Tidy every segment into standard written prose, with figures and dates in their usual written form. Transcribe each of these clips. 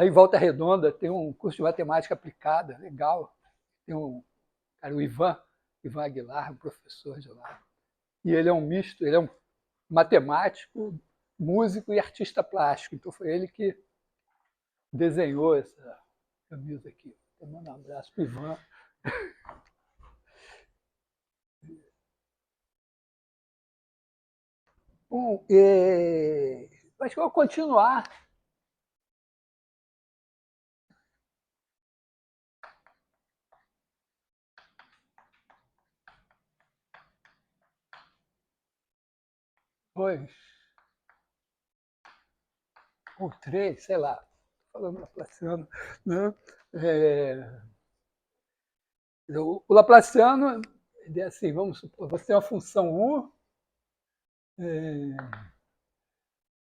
Lá em Volta Redonda tem um curso de matemática aplicada, legal. Tem um cara, o Ivan Aguilar, um professor de lá. E ele é um misto, ele é um matemático, músico e artista plástico. Então foi ele que desenhou essa camisa aqui. Então, mando um abraço para o Ivan. Bom, acho que eu vou continuar. Dois ou três, sei lá. Falando Laplaciano, né? O Laplaciano é assim, vamos supor, você tem uma função U,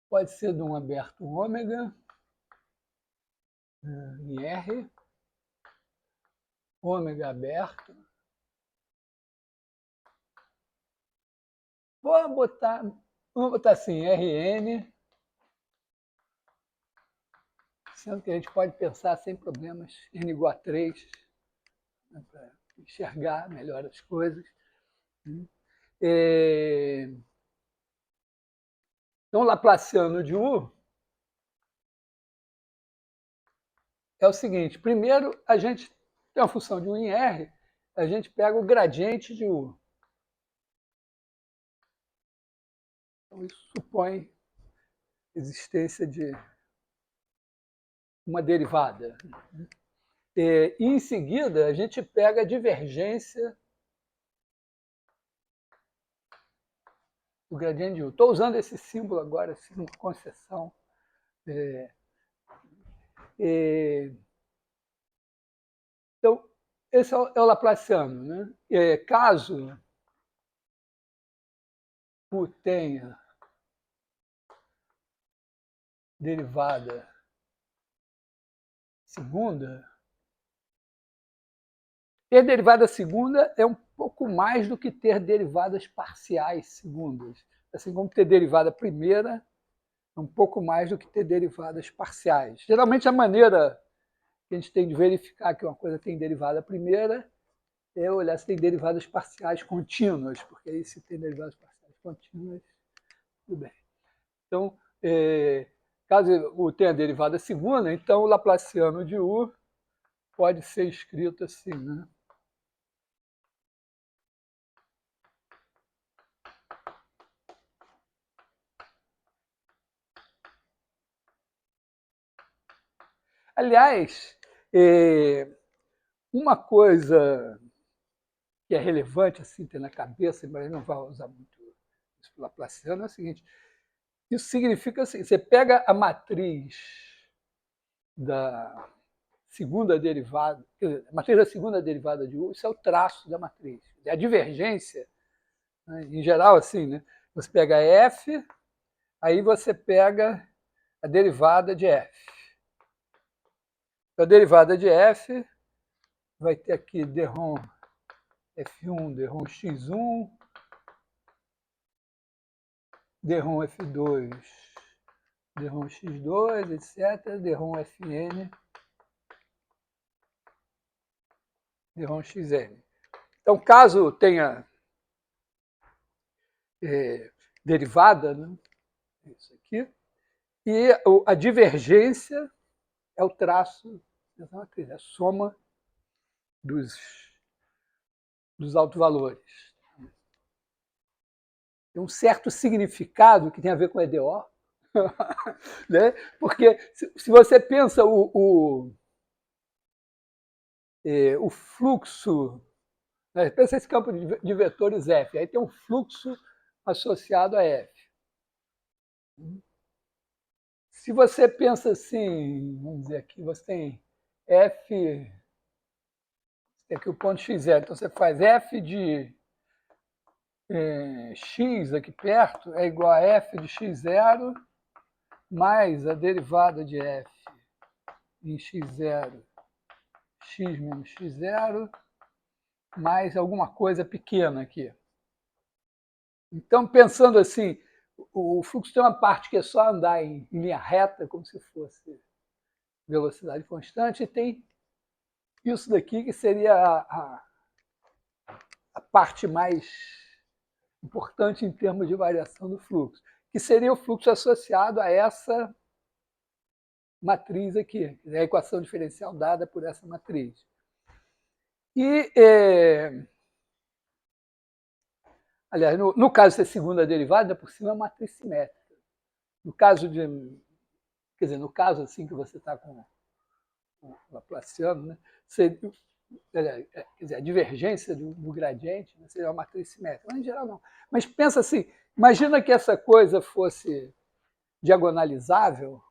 pode ser de um aberto ômega, em R, ômega aberto. Vamos botar assim, Rn, sendo que a gente pode pensar sem problemas, n igual a 3, né, para enxergar melhor as coisas. Então, o Laplaciano de U é o seguinte: primeiro, a gente tem uma função de U em R, a gente pega o gradiente de U. Então, isso supõe a existência de uma derivada. E, em seguida, a gente pega a divergência do gradiente de U. Estou usando esse símbolo agora, símbolo de concessão. Então, esse é o Laplaciano. Né? Caso U tenha derivada segunda, ter derivada segunda é um pouco mais do que ter derivadas parciais segundas. Assim como ter derivada primeira é um pouco mais do que ter derivadas parciais. Geralmente, a maneira que a gente tem de verificar que uma coisa tem derivada primeira é olhar se tem derivadas parciais contínuas, porque aí se tem derivadas parciais contínuas, tudo bem. Então, caso U tenha derivada segunda, então o Laplaciano de U pode ser escrito assim, né? Aliás, uma coisa que é relevante assim ter na cabeça, mas não vai usar muito isso para o Laplaciano, é o seguinte: isso significa assim, você pega a matriz da segunda derivada, a matriz da segunda derivada de U, isso é o traço da matriz. A divergência, né, em geral, assim, né, você pega F, aí você pega a derivada de F. A derivada de F vai ter aqui dRom F1, dRom X1, dRom F2, dRom X2, etc., dRom Fn, dRom Xn. Então, caso tenha derivada, né, isso aqui, e a divergência é o traço dessa matriz, é a soma dos autovalores. Tem um certo significado que tem a ver com EDO, né? Porque se você pensa o fluxo, né? Pensa esse campo de vetores F, aí tem um fluxo associado a F. Se você pensa assim, vamos dizer aqui, você tem F, tem aqui o ponto x0, então você faz F de x aqui perto é igual a F de x0 mais a derivada de F em x0, x menos x0, mais alguma coisa pequena aqui. Então, pensando assim, o fluxo tem uma parte que é só andar em linha reta, como se fosse velocidade constante, e tem isso daqui que seria a parte mais importante em termos de variação do fluxo, que seria o fluxo associado a essa matriz aqui, a equação diferencial dada por essa matriz. E, aliás, no caso de ser segunda derivada, por cima é uma matriz simétrica. No caso de, quer dizer, no caso assim que você está com o Laplaciano, né, quer dizer, a divergência do gradiente, né, seria uma matriz simétrica, mas em geral não. Mas pensa assim, imagina que essa coisa fosse diagonalizável,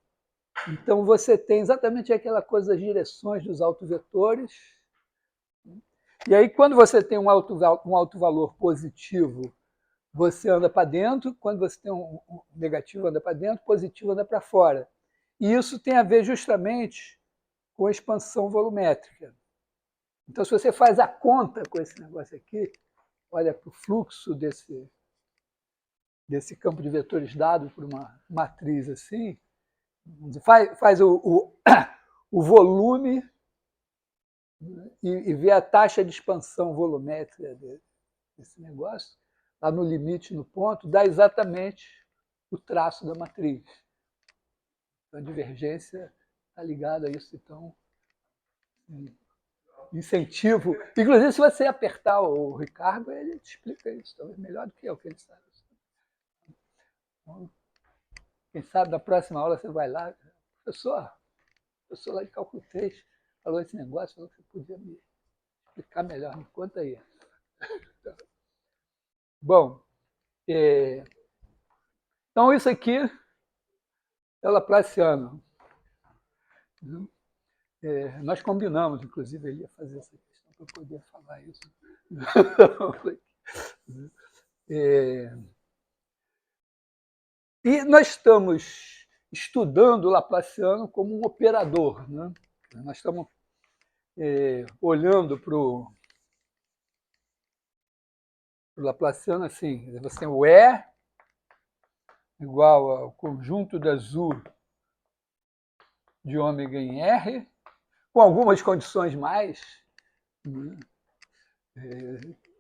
então você tem exatamente aquela coisa das direções dos autovetores, e aí quando você tem um alto valor positivo, você anda para dentro, quando você tem um negativo anda para dentro, positivo anda para fora. E isso tem a ver justamente com a expansão volumétrica. Então, se você faz a conta com esse negócio aqui, olha para o fluxo desse campo de vetores dado por uma matriz assim, faz o volume e vê a taxa de expansão volumétrica desse negócio, lá no limite, no ponto, dá exatamente o traço da matriz. Então, a divergência está ligada a isso, então, incentivo. Inclusive, se você apertar o Ricardo, ele te explica isso, talvez melhor do que eu, que ele sabe. Então, quem sabe, na próxima aula você vai lá, professor lá de cálculo 3 falou esse negócio, falou que você podia me explicar melhor, me conta aí. Bom, então isso aqui é o Laplaciano. Nós combinamos, inclusive, ele ia fazer essa questão para eu poder falar isso. E nós estamos estudando o Laplaciano como um operador, né? Nós estamos olhando para o Laplaciano assim, você tem o E igual ao conjunto das U de ômega em R, com algumas condições mais, né?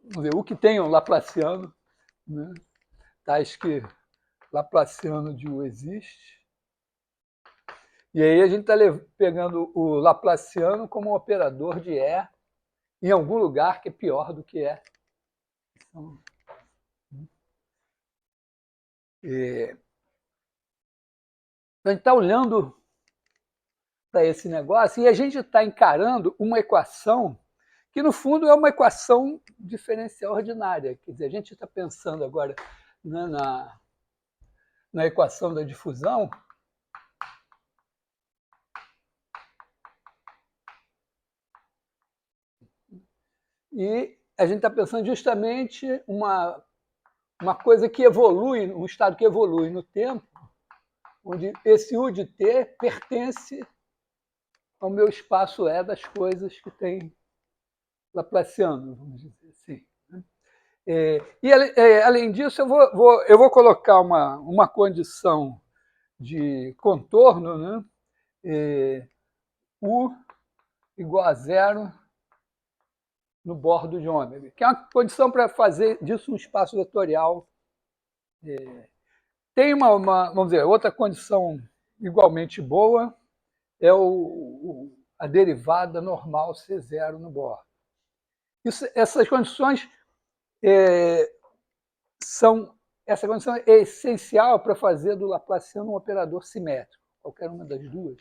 Vamos ver, o que tem um Laplaciano, né? Tais que Laplaciano de U existe. E aí a gente está pegando o Laplaciano como um operador de E em algum lugar que é pior do que E. Então, a gente está olhando para esse negócio e a gente está encarando uma equação que, no fundo, é uma equação diferencial ordinária. Quer dizer, a gente está pensando agora, né, na equação da difusão, e a gente está pensando justamente uma coisa que evolui, um estado que evolui no tempo, onde esse U de T pertence ao meu espaço E das coisas que tem Laplaciano, vamos dizer assim. E, além disso, eu vou colocar uma condição de contorno, né? U igual a zero no bordo de ômega, que é uma condição para fazer disso um espaço vetorial. Tem vamos dizer, outra condição igualmente boa, é a derivada normal C0 no bordo. Essas condições essa condição é essencial para fazer do Laplaciano um operador simétrico, qualquer uma das duas.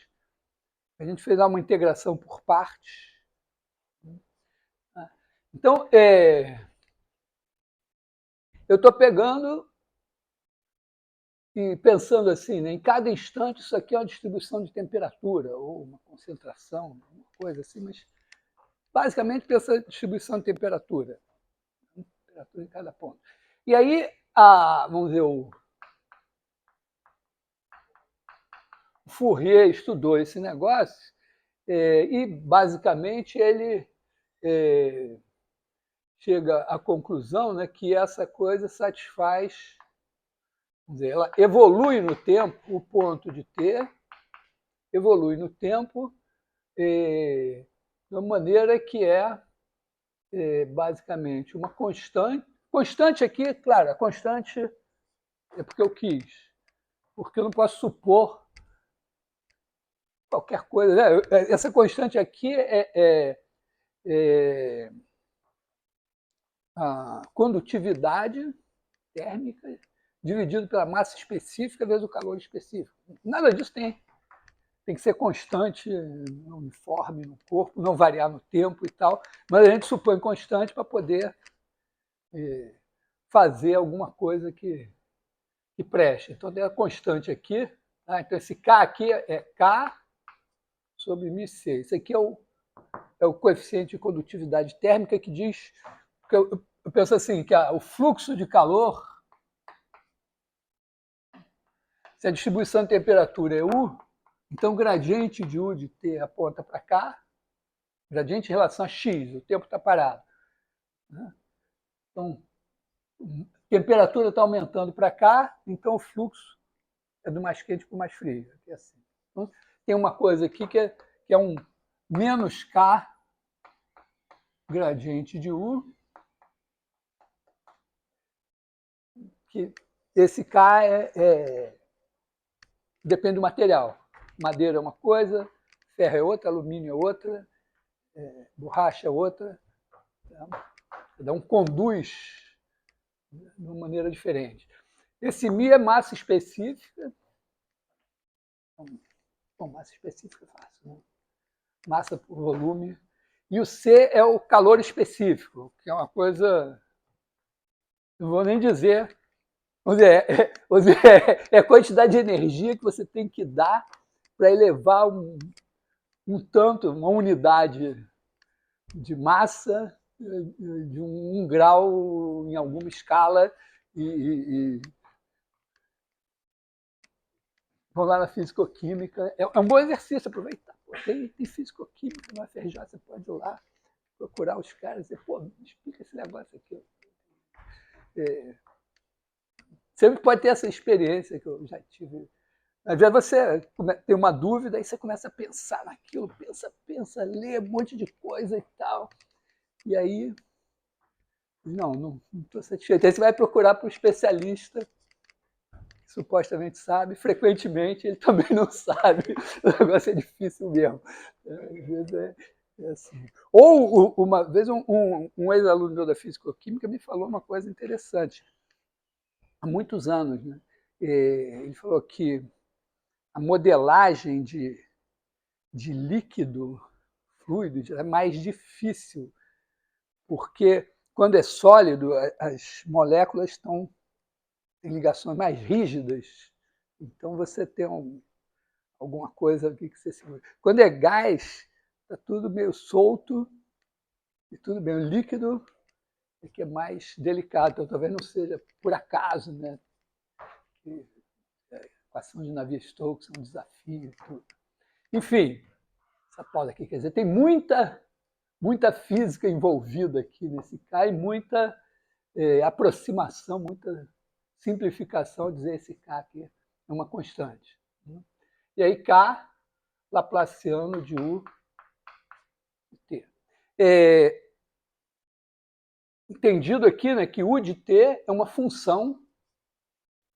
A gente fez uma integração por partes. Então, eu estou pegando e pensando assim, né, em cada instante isso aqui é uma distribuição de temperatura, ou uma concentração, uma coisa assim, mas basicamente pensa distribuição de temperatura em cada ponto. E aí, vamos dizer, o Fourier estudou esse negócio e, basicamente, ele chega à conclusão, né, que essa coisa satisfaz, vamos dizer, ela evolui no tempo o ponto de T evolui no tempo de uma maneira que basicamente uma constante. Constante aqui, claro, a constante é porque eu quis, porque eu não posso supor qualquer coisa. Né? Essa constante aqui é a condutividade térmica dividido pela massa específica vezes o calor específico. Nada disso tem que ser constante, uniforme no corpo, não variar no tempo e tal, mas a gente supõe constante para poder fazer alguma coisa que preste. Então, tem a constante aqui. Tá? Então, esse K aqui é K sobre μc. Isso aqui é o coeficiente de condutividade térmica que diz... Que eu penso assim, que o fluxo de calor, se a distribuição de temperatura é U, então o gradiente de U de T aponta para cá, gradiente em relação a X, o tempo está parado. Né? Então, a temperatura está aumentando para cá, então o fluxo é do mais quente para o mais frio. Aqui é assim. Então, tem uma coisa aqui que é um menos K gradiente de U, que esse K depende do material. Madeira é uma coisa, ferro é outra, alumínio é outra, borracha é outra. Cada um conduz de uma maneira diferente. Esse μ é massa específica. Bom, massa específica é fácil, né? Massa por volume. E o C é o calor específico, que é uma coisa... Não vou nem dizer... É a quantidade de energia que você tem que dar para elevar tanto, uma unidade de massa de 1 grau em alguma escala vão lá na fisicoquímica. É um bom exercício aproveitar. Pô, tem fisicoquímica na FRJ, você pode ir lá procurar os caras e dizer, pô, me explica esse negócio aqui. Sempre pode ter essa experiência que eu já tive. Às vezes você tem uma dúvida, aí você começa a pensar naquilo, pensa, lê um monte de coisa e tal. E aí, não estou satisfeito. Aí você vai procurar para o especialista, que supostamente sabe, frequentemente ele também não sabe. O negócio é difícil mesmo. Às vezes é assim. Ou, uma vez, um ex-aluno meu da Fisicoquímica me falou uma coisa interessante. Há muitos anos, né? Ele falou que a modelagem de líquido, fluido, é mais difícil, porque quando é sólido, as moléculas estão em ligações mais rígidas, então você tem alguma coisa aqui que você segura. Quando é gás, está tudo meio solto e tudo bem. O líquido é que é mais delicado, então talvez não seja por acaso, né? A equação de Navier-Stokes é um desafio. Tudo. Enfim, essa pausa aqui, quer dizer, tem muita física envolvida aqui nesse K e muita aproximação, muita simplificação, dizer esse K aqui é uma constante. E aí K, Laplaciano de U de T. Entendido aqui, né, que U de T é uma função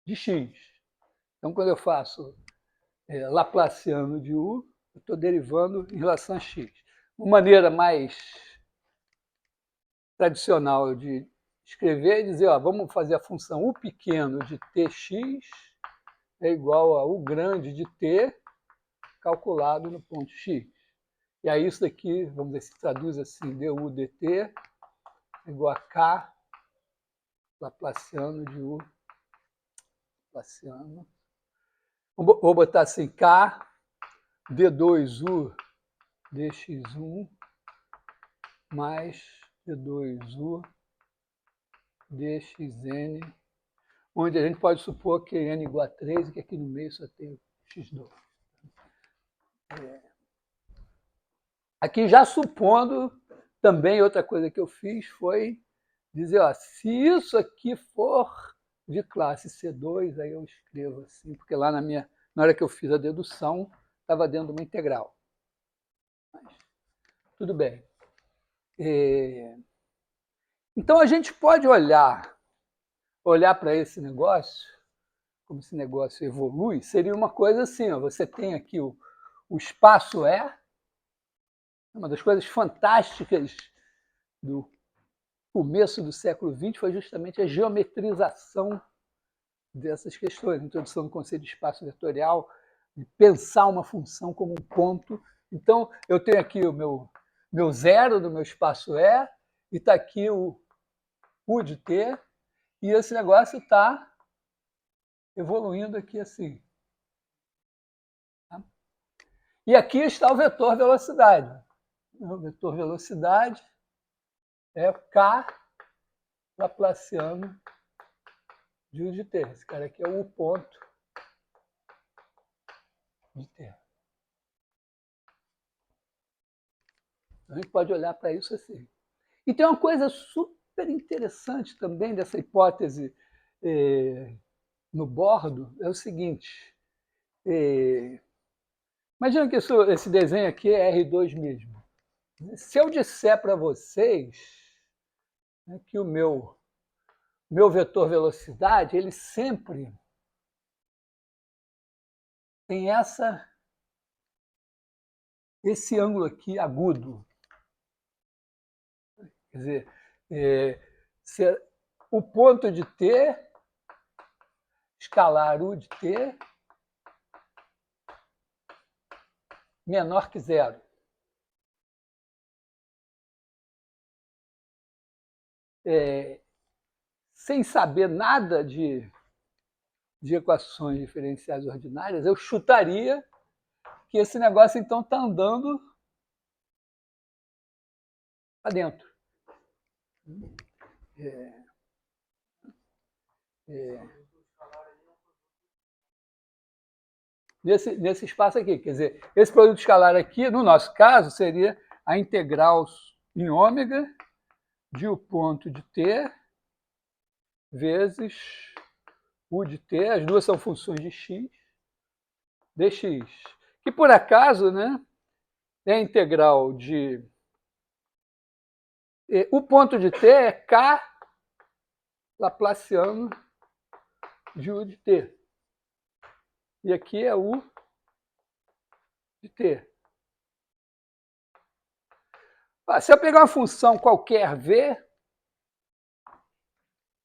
de X. Então, quando eu faço Laplaciano de U, eu estou derivando em relação a X. Uma maneira mais tradicional de escrever é dizer, vamos fazer a função U pequeno de Tx é igual a U grande de T calculado no ponto X. E aí isso daqui, vamos ver se traduz assim, du dt é igual a K Laplaciano de U Laplaciano. Vou botar assim, K d2U dx1 mais d2U dxn, onde a gente pode supor que n igual a 3 e que aqui no meio só tem x2. Aqui já supondo, também outra coisa que eu fiz foi dizer, se isso aqui for de classe C2, aí eu escrevo assim, porque lá na hora que eu fiz a dedução, estava dentro de uma integral. Mas, tudo bem. Então, a gente pode olhar para esse negócio, como esse negócio evolui, seria uma coisa assim, ó, você tem aqui o espaço E, uma das coisas fantásticas do começo do século XX foi justamente a geometrização dessas questões, a introdução do conceito de espaço vetorial, de pensar uma função como um ponto. Então, eu tenho aqui o meu zero do meu espaço E, e está aqui o U de T, e esse negócio está evoluindo aqui assim. Tá? E aqui está o vetor velocidade. O vetor velocidade é K laplaciano de U de T. Esse cara aqui é o U ponto de T. A gente pode olhar para isso assim. E tem uma coisa super interessante também dessa hipótese no bordo, é o seguinte. Imagina que esse desenho aqui é R2 mesmo. Se eu disser para vocês, né, que o meu vetor velocidade, ele sempre tem esse ângulo aqui agudo. Quer dizer, o ponto de T, escalar U de T, menor que zero. Sem saber nada de equações diferenciais ordinárias, eu chutaria que esse negócio, então, está andando para dentro. Nesse espaço aqui. Quer dizer, esse produto escalar aqui, no nosso caso, seria a integral em ômega de U ponto de T vezes U de T, as duas são funções de x, dx. Que, por acaso, né, é a integral de... U ponto de T é K laplaciano de U de T. E aqui é U de T. Se eu pegar uma função qualquer V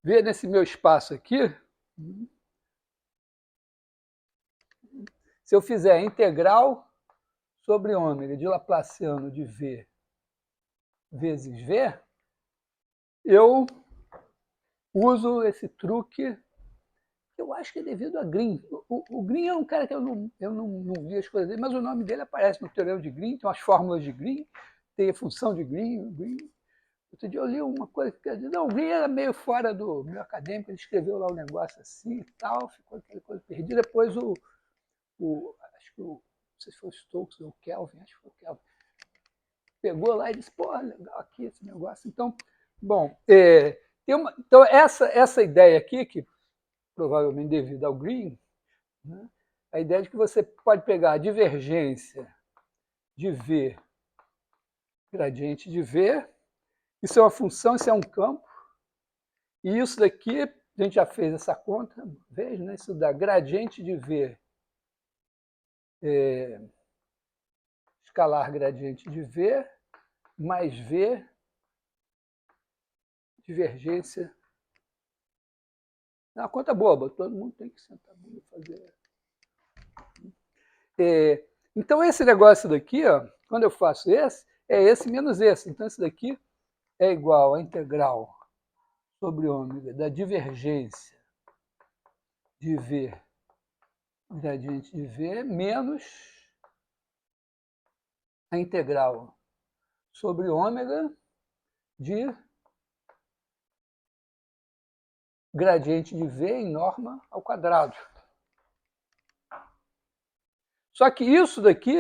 nesse meu espaço aqui, se eu fizer a integral sobre ômega de Laplaciano de V vezes V, eu uso esse truque, eu acho que é devido a Green. O Green é um cara que eu não vi as coisas dele, mas o nome dele aparece no teorema de Green, tem umas fórmulas de Green, tem a função de Green. Outro dia eu li uma coisa que quer dizer, não, o Green era meio fora do meu acadêmico, ele escreveu lá um negócio assim e tal, ficou aquela coisa perdida. Depois acho que não sei se foi o Stokes ou o Kelvin, acho que foi o Kelvin, pegou lá e disse, pô, legal aqui esse negócio. Então, bom, então essa ideia aqui, que provavelmente devido ao Green, né, a ideia de que você pode pegar a divergência de V, gradiente de V, isso é uma função, isso é um campo, e isso daqui, a gente já fez essa conta, veja, né, isso dá gradiente de V, escalar gradiente de V, mais V, divergência. É uma conta boba, todo mundo tem que sentar e fazer. Então, esse negócio daqui, ó, quando eu faço esse, é esse menos esse. Então, esse daqui é igual a integral sobre ômega da divergência de V, gradiente de V, menos a integral sobre ômega de gradiente de V em norma ao quadrado. Só que isso daqui,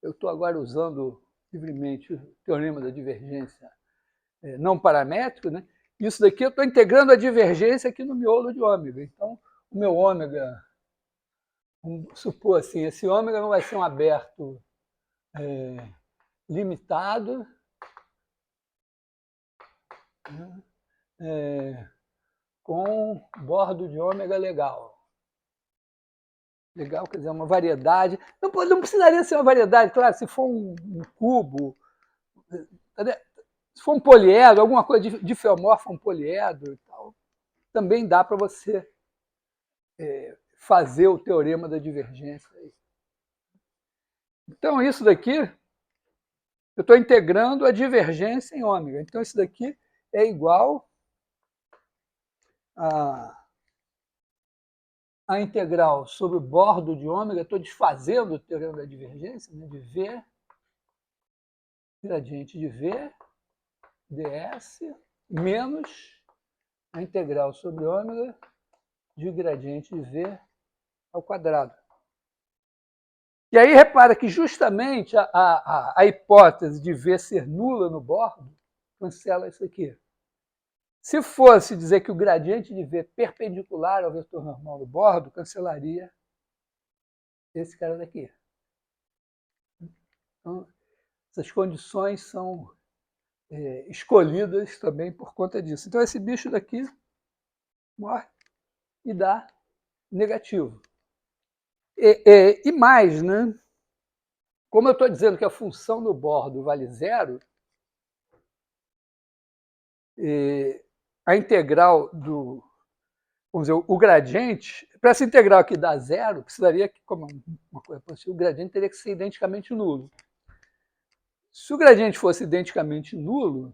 eu estou agora usando livremente o teorema da divergência não paramétrico, né? Isso daqui eu estou integrando a divergência aqui no miolo de ômega. Então, o meu ômega Vamos supor assim, esse ômega não vai ser um aberto limitado, né, com bordo de ômega legal. Legal, quer dizer, uma variedade. Não precisaria ser uma variedade, claro, se for um cubo, se for um poliedro, alguma coisa de feomorfo, um poliedro e tal, também dá para você fazer o teorema da divergência. Então, isso daqui, eu estou integrando a divergência em ômega. Então, isso daqui é igual a integral sobre o bordo de ômega, estou desfazendo o teorema da divergência, né, de V, gradiente de V, ds, menos a integral sobre ômega de gradiente de V ao quadrado. E aí repara que justamente a hipótese de V ser nula no bordo cancela isso aqui. Se fosse dizer que o gradiente de V perpendicular ao vetor normal do bordo, cancelaria esse cara daqui. Então, essas condições são escolhidas também por conta disso. Então, esse bicho daqui morre e dá negativo. E mais, né? Como eu estou dizendo que a função no bordo vale zero, a integral do, vamos dizer, o gradiente, para essa integral aqui dar zero, precisaria que, como uma coisa positiva, o gradiente teria que ser identicamente nulo. Se o gradiente fosse identicamente nulo,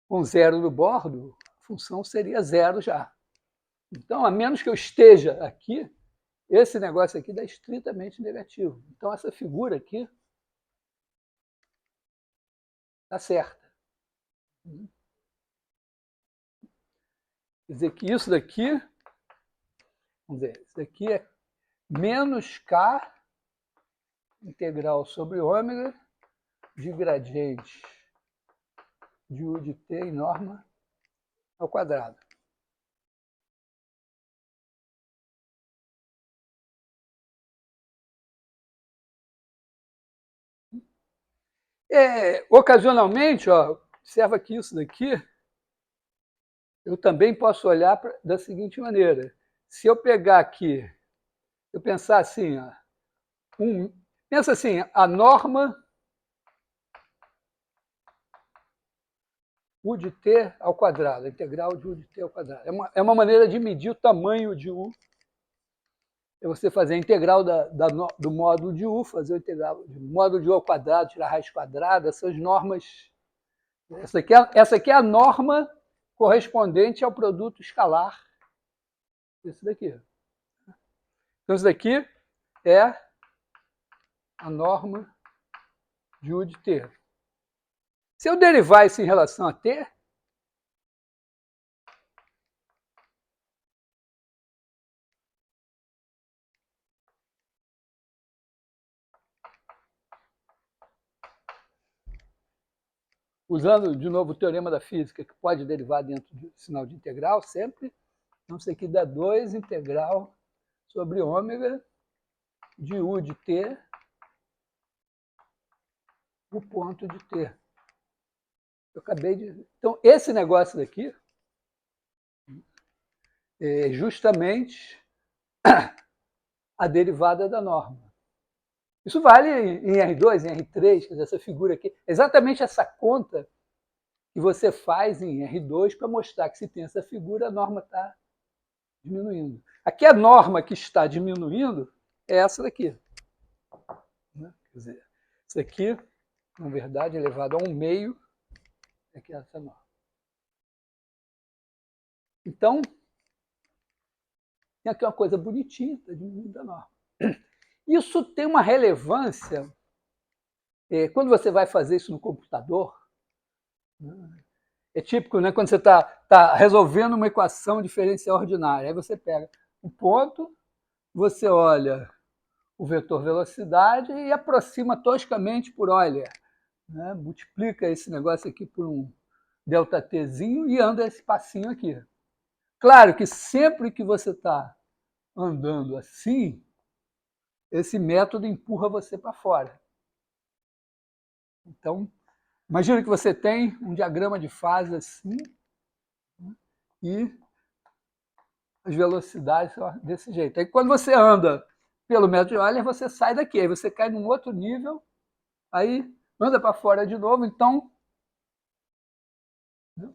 com zero no bordo, a função seria zero já. Então, a menos que eu esteja aqui, esse negócio aqui dá estritamente negativo. Então, essa figura aqui está certa. Quer dizer que isso daqui, vamos dizer, isso daqui é menos K integral sobre ômega de gradiente de U de T em norma ao quadrado. Ocasionalmente, ó, observa que isso daqui, eu também posso olhar da seguinte maneira. Se eu pegar aqui, eu pensar assim, ó, pensa assim, a norma U de T ao quadrado, a integral de U de T ao quadrado. É uma maneira de medir o tamanho de U. É você fazer a integral do módulo de U, fazer a integral do módulo de U ao quadrado, tirar a raiz quadrada, essas normas. Essa aqui é a norma correspondente ao produto escalar. Esse daqui. Então, isso daqui é a norma de U de T. Se eu derivar isso em relação a T, usando de novo o teorema da física, que pode derivar dentro do sinal de integral sempre, então isso aqui dá 2 integral sobre ômega de U de T o ponto de T. Eu acabei de... Então, esse negócio daqui é justamente a derivada da norma. Isso vale em R2, em R3, quer dizer, essa figura aqui. Exatamente essa conta que você faz em R2 para mostrar que se tem essa figura, a norma está diminuindo. Aqui a norma que está diminuindo é essa daqui. Quer dizer, isso aqui, na verdade, elevado a 1/2 é que é essa norma. Então, tem aqui uma coisa bonitinha, está diminuindo a norma. Isso tem uma relevância quando você vai fazer isso no computador. É típico, né, quando você está resolvendo uma equação diferencial ordinária. Aí você pega o ponto, você olha o vetor velocidade e aproxima toscamente por Euler. Né? Multiplica esse negócio aqui por um ΔTzinho e anda esse passinho aqui. Claro que sempre que você está andando assim, esse método empurra você para fora. Então, imagina que você tem um diagrama de fase assim, e as velocidades são desse jeito. Aí quando você anda pelo método de Euler, você sai daqui, aí você cai num outro nível, aí anda para fora de novo, então,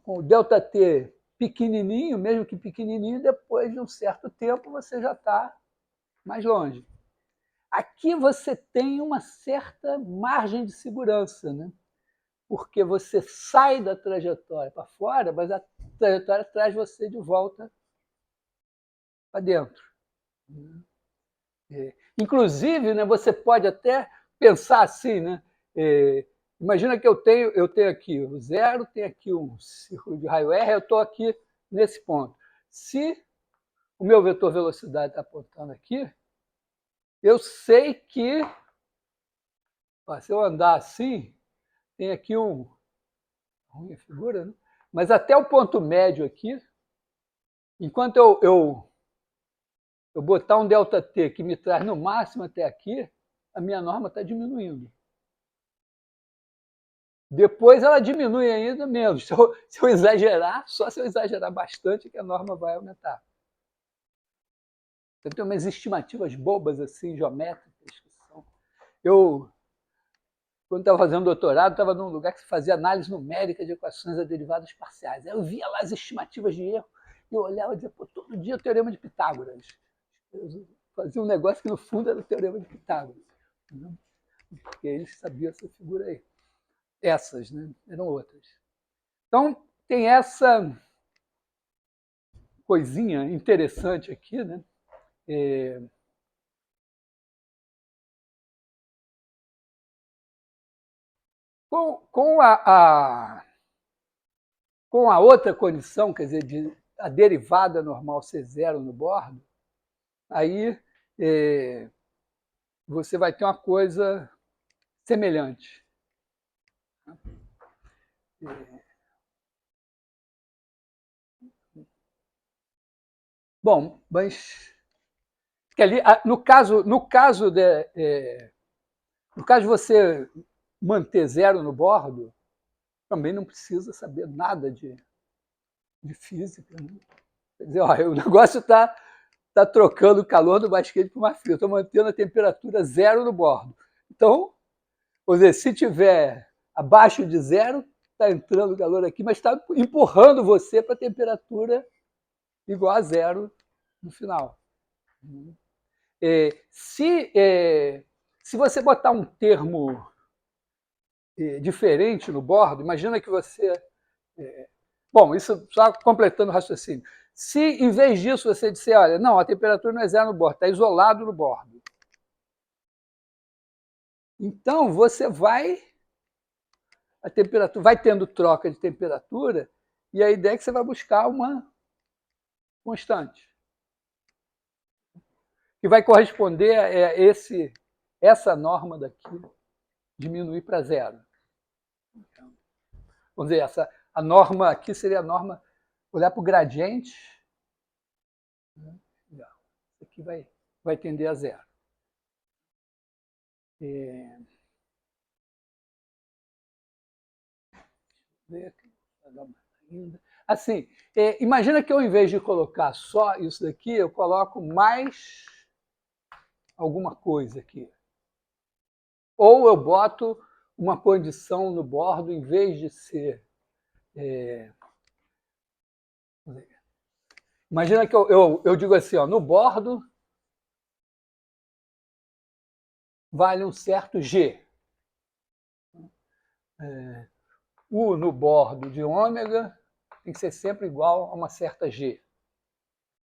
com o ΔT pequenininho, mesmo que pequenininho, depois de um certo tempo você já está mais longe. Aqui você tem uma certa margem de segurança, né? Porque você sai da trajetória para fora, mas a trajetória traz você de volta para dentro. Inclusive, né, você pode até pensar assim, né? Imagina que eu tenho aqui o zero, tenho aqui um círculo de raio R, eu estou aqui nesse ponto. Se o meu vetor velocidade está apontando aqui, eu sei que, ó, se eu andar assim, tem aqui ruim a figura, né? Mas até o ponto médio aqui, enquanto eu botar um ΔT que me traz no máximo até aqui, a minha norma está diminuindo. Depois ela diminui ainda menos. Se eu exagerar, só se eu exagerar bastante que a norma vai aumentar. Então, tem umas estimativas bobas, assim, geométricas, que são... Quando estava fazendo doutorado, estava num lugar que se fazia análise numérica de equações a derivadas parciais. Aí eu via lá as estimativas de erro, e eu olhava e dizia, pô, todo dia o teorema de Pitágoras. Eu fazia um negócio que, no fundo, era o teorema de Pitágoras. Porque eles sabiam essa figura aí. Essas, né? Eram outras. Então, tem essa coisinha interessante aqui, né? Com a outra condição, quer dizer, a derivada normal ser zero no bordo, aí você vai ter uma coisa semelhante. Bom, mas que ali, no caso de você manter zero no bordo, também não precisa saber nada de física. Né? Quer dizer, ó, o negócio está trocando o calor do mais quente para o mais frio. Estou mantendo a temperatura zero no bordo. Então, vou dizer, se tiver abaixo de zero, está entrando calor aqui, mas está empurrando você para a temperatura igual a zero no final. Se você botar um termo diferente no bordo, imagina que você... Bom, isso só completando o raciocínio. Se, em vez disso, você disser, olha, não, a temperatura não é zero no bordo, está isolado no bordo. Então, você a temperatura vai tendo troca de temperatura, e a ideia é que você vai buscar uma constante, que vai corresponder a essa norma daqui diminuir para zero. Vamos dizer, a norma aqui seria a norma, olhar para o gradiente, isso aqui vai tender a zero. Assim, imagina que eu, em vez de colocar só isso daqui, eu coloco mais alguma coisa aqui. Ou eu boto uma condição no bordo, em vez de ser... Imagina que eu digo assim, ó, no bordo vale um certo G. U no bordo de ômega tem que ser sempre igual a uma certa G.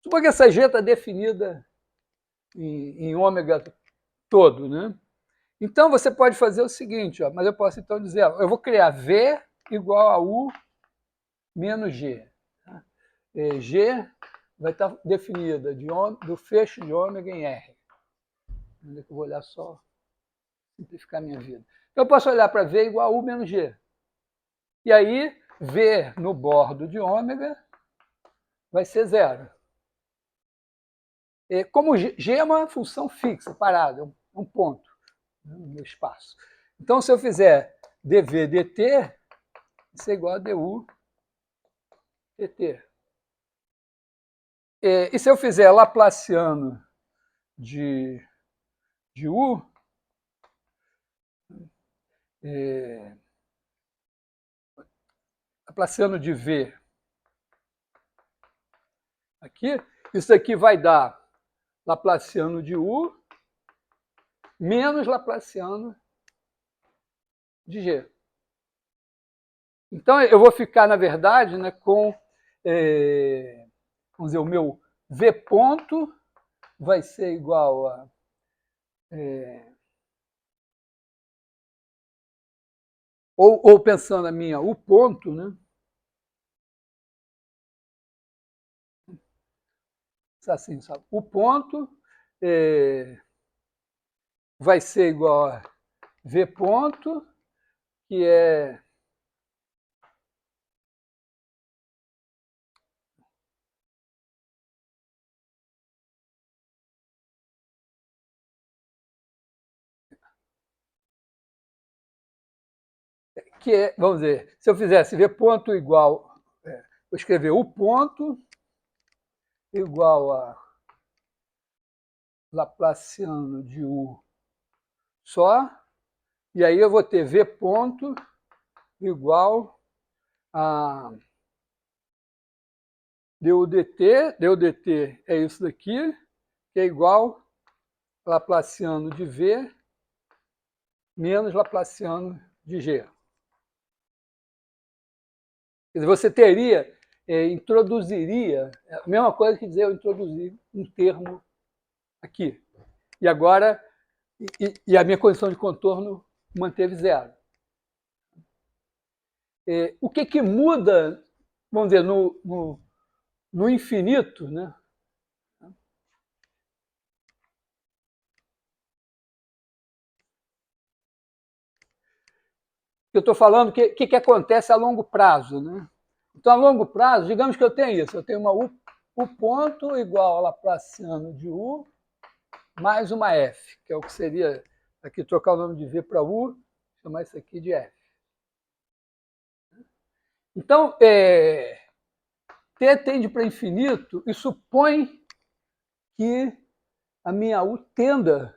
Suponha que essa G está definida em ômega todo, né? Então, você pode fazer o seguinte, ó, mas eu posso então dizer, ó, eu vou criar V igual a U menos G. Tá? G vai estar definida do fecho de ômega em R. Eu vou olhar só, simplificar a minha vida. Então, eu posso olhar para V igual a U menos G. E aí, V no bordo de ômega vai ser zero. Como G é uma função fixa, parada, é um ponto, né, no meu espaço. Então, se eu fizer dv dt, isso é igual a du dt. E se eu fizer Laplaciano de U, Laplaciano de V aqui, isso aqui vai dar Laplaciano de U menos Laplaciano de G. Então, eu vou ficar, na verdade, né, com, vamos dizer, o meu V ponto vai ser igual a ou pensando a minha U ponto, né? Assim, sabe? U ponto vai ser igual a V ponto, que é vamos dizer, se eu fizesse V ponto igual, vou escrever U ponto igual a Laplaciano de U só, e aí eu vou ter V ponto igual a du dt é isso daqui, que é igual a Laplaciano de V menos Laplaciano de G. Quer dizer, você teria, introduziria, a mesma coisa que dizer eu introduzir um termo aqui. E agora, e a minha condição de contorno manteve zero. O que muda, vamos dizer, no infinito, né? Eu estou falando que acontece a longo prazo, né? Então, a longo prazo, digamos que eu tenho isso, eu tenho uma U ponto igual a Laplaciano de U mais uma F, que é o que seria, aqui trocar o nome de V para U, chamar isso aqui de F. Então, T tende para infinito e supõe que a minha U tenda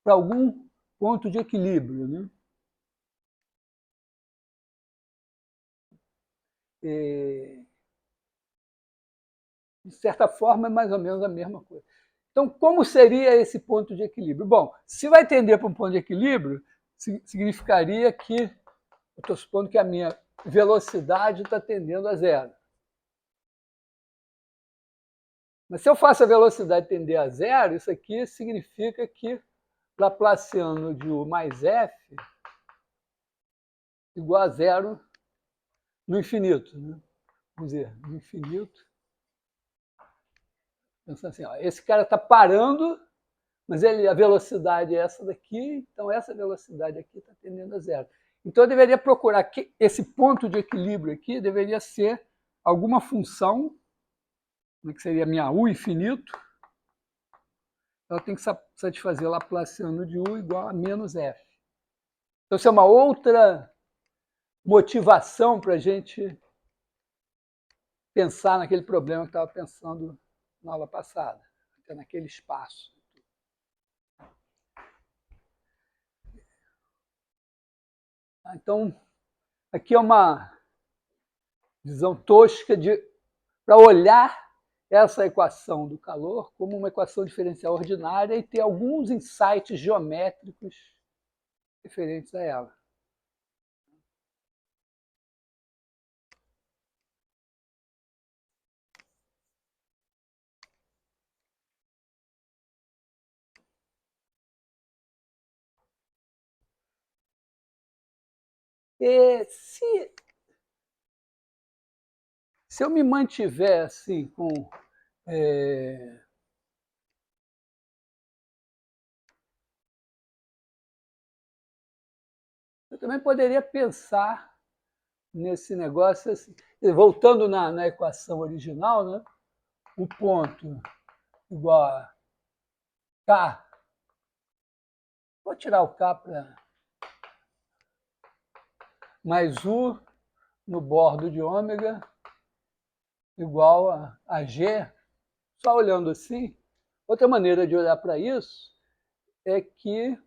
para algum ponto de equilíbrio, né? De certa forma, é mais ou menos a mesma coisa. Então, como seria esse ponto de equilíbrio? Bom, se vai tender para um ponto de equilíbrio, significaria que, eu estou supondo que a minha velocidade está tendendo a zero. Mas se eu faço a velocidade tender a zero, isso aqui significa que Laplaciano de U mais F igual a zero no infinito, né? Vamos dizer, no infinito. Pensando assim, ó, esse cara está parando, mas a velocidade é essa daqui, então essa velocidade aqui está tendendo a zero. Então eu deveria procurar que esse ponto de equilíbrio aqui deveria ser alguma função, que seria a minha U infinito, ela tem que satisfazer Laplaciano de U igual a menos F. Então isso é uma outra motivação para a gente pensar naquele problema que estava pensando na aula passada, naquele espaço. Então, aqui é uma visão tosca para olhar essa equação do calor como uma equação diferencial ordinária e ter alguns insights geométricos referentes a ela. Se eu me mantiver assim com eu também poderia pensar nesse negócio assim, voltando na equação original, né? O ponto igual a K, vou tirar o K para mais U no bordo de ômega igual a G, só olhando assim. Outra maneira de olhar para isso é que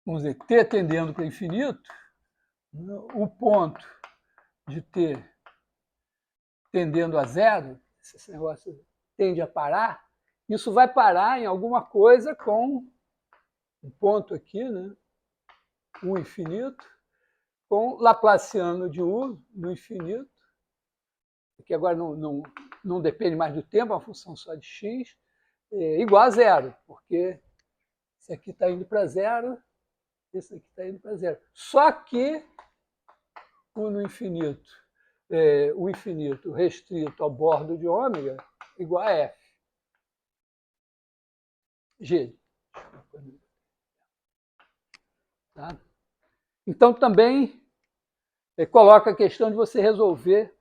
vamos dizer, T tendendo para infinito, o ponto de T tendendo a zero, esse negócio tende a parar, isso vai parar em alguma coisa com um ponto aqui, né? U infinito, com Laplaciano de U no infinito, que agora não depende mais do tempo, é uma função só de x, igual a zero, porque esse aqui está indo para zero, esse aqui está indo para zero. Só que U no infinito, o infinito restrito ao bordo de ômega, igual a F. G. Tá? Então, também coloca a questão de você resolver.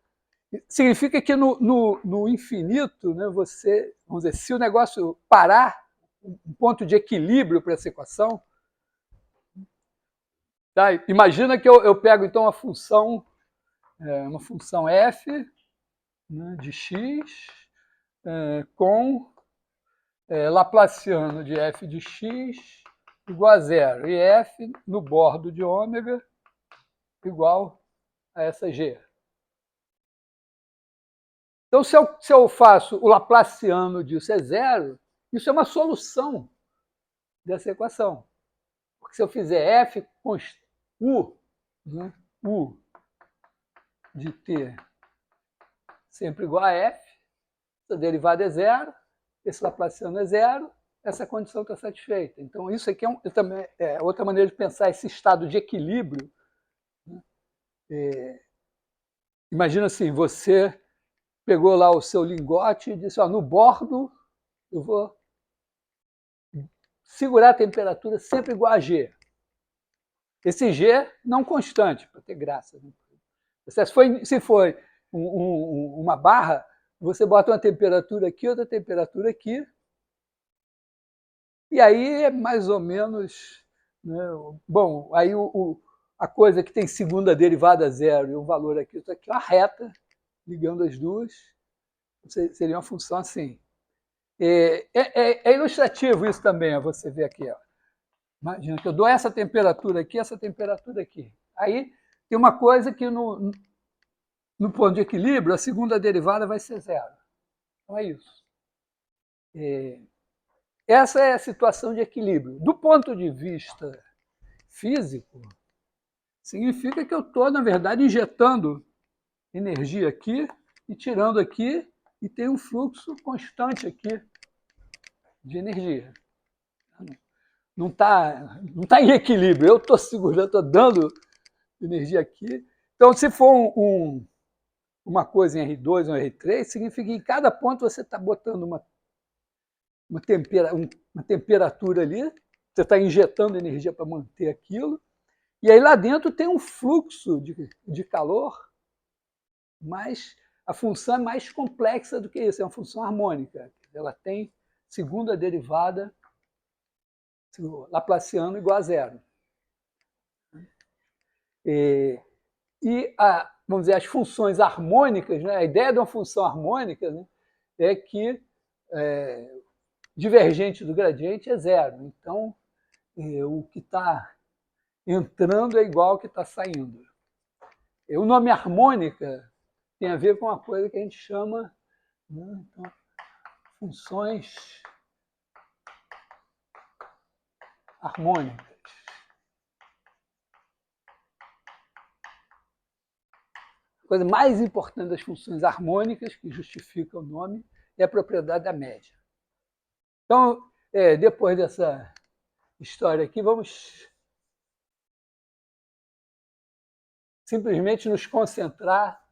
Significa que no infinito, né, você, vamos dizer, se o negócio parar, um ponto de equilíbrio para essa equação, tá? Imagina que eu pego, então, uma função f, né, de x com Laplaciano de f de x igual a zero, e f no bordo de ômega igual a essa g. Então, se eu faço o Laplaciano disso é zero, isso é uma solução dessa equação. Porque se eu fizer f const u, né, u de t sempre igual a f, essa derivada é zero, esse Laplaciano é zero, essa condição está satisfeita. Então, isso aqui também é outra maneira de pensar esse estado de equilíbrio. Né? Imagina assim, você pegou lá o seu lingote e disse, no bordo eu vou segurar a temperatura sempre igual a G. Esse G não constante, para ter graça. Né? Se for uma barra, você bota uma temperatura aqui, outra temperatura aqui, e aí é mais ou menos... Né, bom, aí a coisa que tem segunda derivada zero e o valor aqui, isso aqui é uma reta, ligando as duas, seria uma função assim. É ilustrativo isso também, você ver aqui. Ó. Imagina que eu dou essa temperatura aqui. Aí tem uma coisa que no ponto de equilíbrio, a segunda derivada vai ser zero. Então é isso. Essa é a situação de equilíbrio. Do ponto de vista físico, significa que eu estou, na verdade, injetando energia aqui e tirando aqui, e tem um fluxo constante aqui de energia. Não está em equilíbrio. Eu estou segurando, estou dando energia aqui. Então, se for uma coisa em R2 ou R3, significa que em cada ponto você está botando uma temperatura ali, você está injetando energia para manter aquilo, e aí lá dentro tem um fluxo de calor, mas a função é mais complexa do que isso, é uma função harmônica. Ela tem segunda derivada Laplaciano igual a zero. Vamos dizer, as funções harmônicas, né? A ideia de uma função harmônica, né, é que divergente do gradiente é zero. Então, o que está entrando é igual ao que está saindo. O nome harmônica tem a ver com uma coisa que a gente chama, né, então, funções harmônicas. A coisa mais importante das funções harmônicas, que justifica o nome, é a propriedade da média. Então, depois dessa história aqui, vamos simplesmente nos concentrar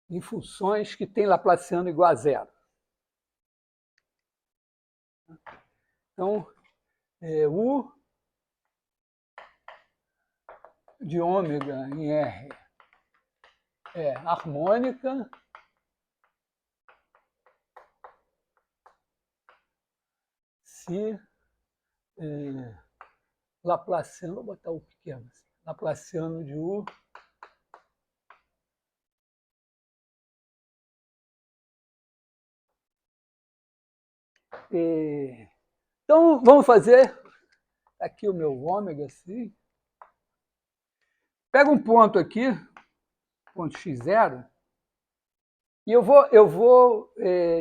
em funções que têm Laplaciano igual a zero. Então, U de ômega em R harmônica se Laplaciano, vou botar U pequeno, assim, Laplaciano de U então, vamos fazer aqui o meu ômega, assim. Pega um ponto aqui, ponto x0, e eu vou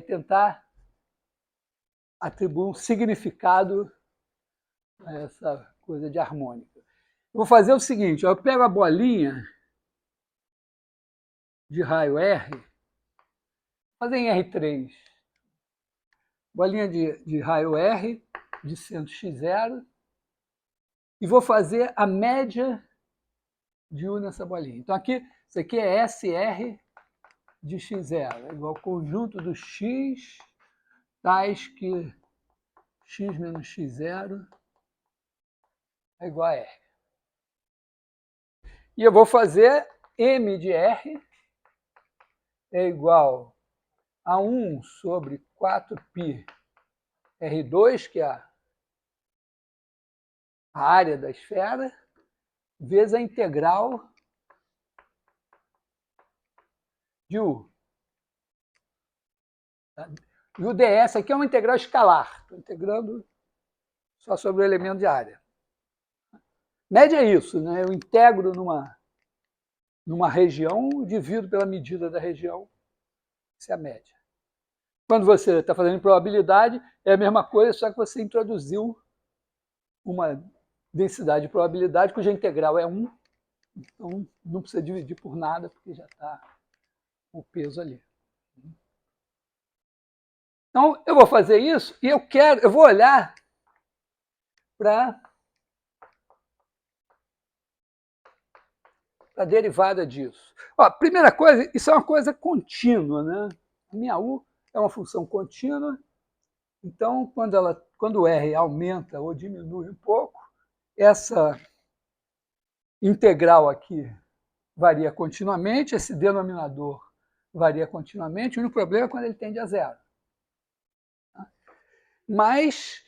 tentar atribuir um significado a essa coisa de harmônica. Eu vou fazer o seguinte, eu pego a bolinha de raio R, vou fazer em R3, bolinha de raio R, de centro x0, e vou fazer a média de U nessa bolinha. Então, aqui, isso aqui é SR de x0, é igual ao conjunto do x, tais que x menos x0 é igual a R. E eu vou fazer M de R é igual a 1 sobre 4π R2, que é a área da esfera, vezes a integral de U. E o ds aqui é uma integral escalar. Estou integrando só sobre o elemento de área. Média é isso, né? Eu integro numa região, divido pela medida da região, isso é a média. Quando você está fazendo probabilidade, é a mesma coisa, só que você introduziu uma densidade de probabilidade cuja integral é 1, então não precisa dividir por nada, porque já está o peso ali. Então, eu vou fazer isso e eu vou olhar para a derivada disso. Ó, primeira coisa, isso é uma coisa contínua, né? A minha U é uma função contínua, então, quando o R aumenta ou diminui um pouco, essa integral aqui varia continuamente, esse denominador varia continuamente, o único problema é quando ele tende a zero. Mas,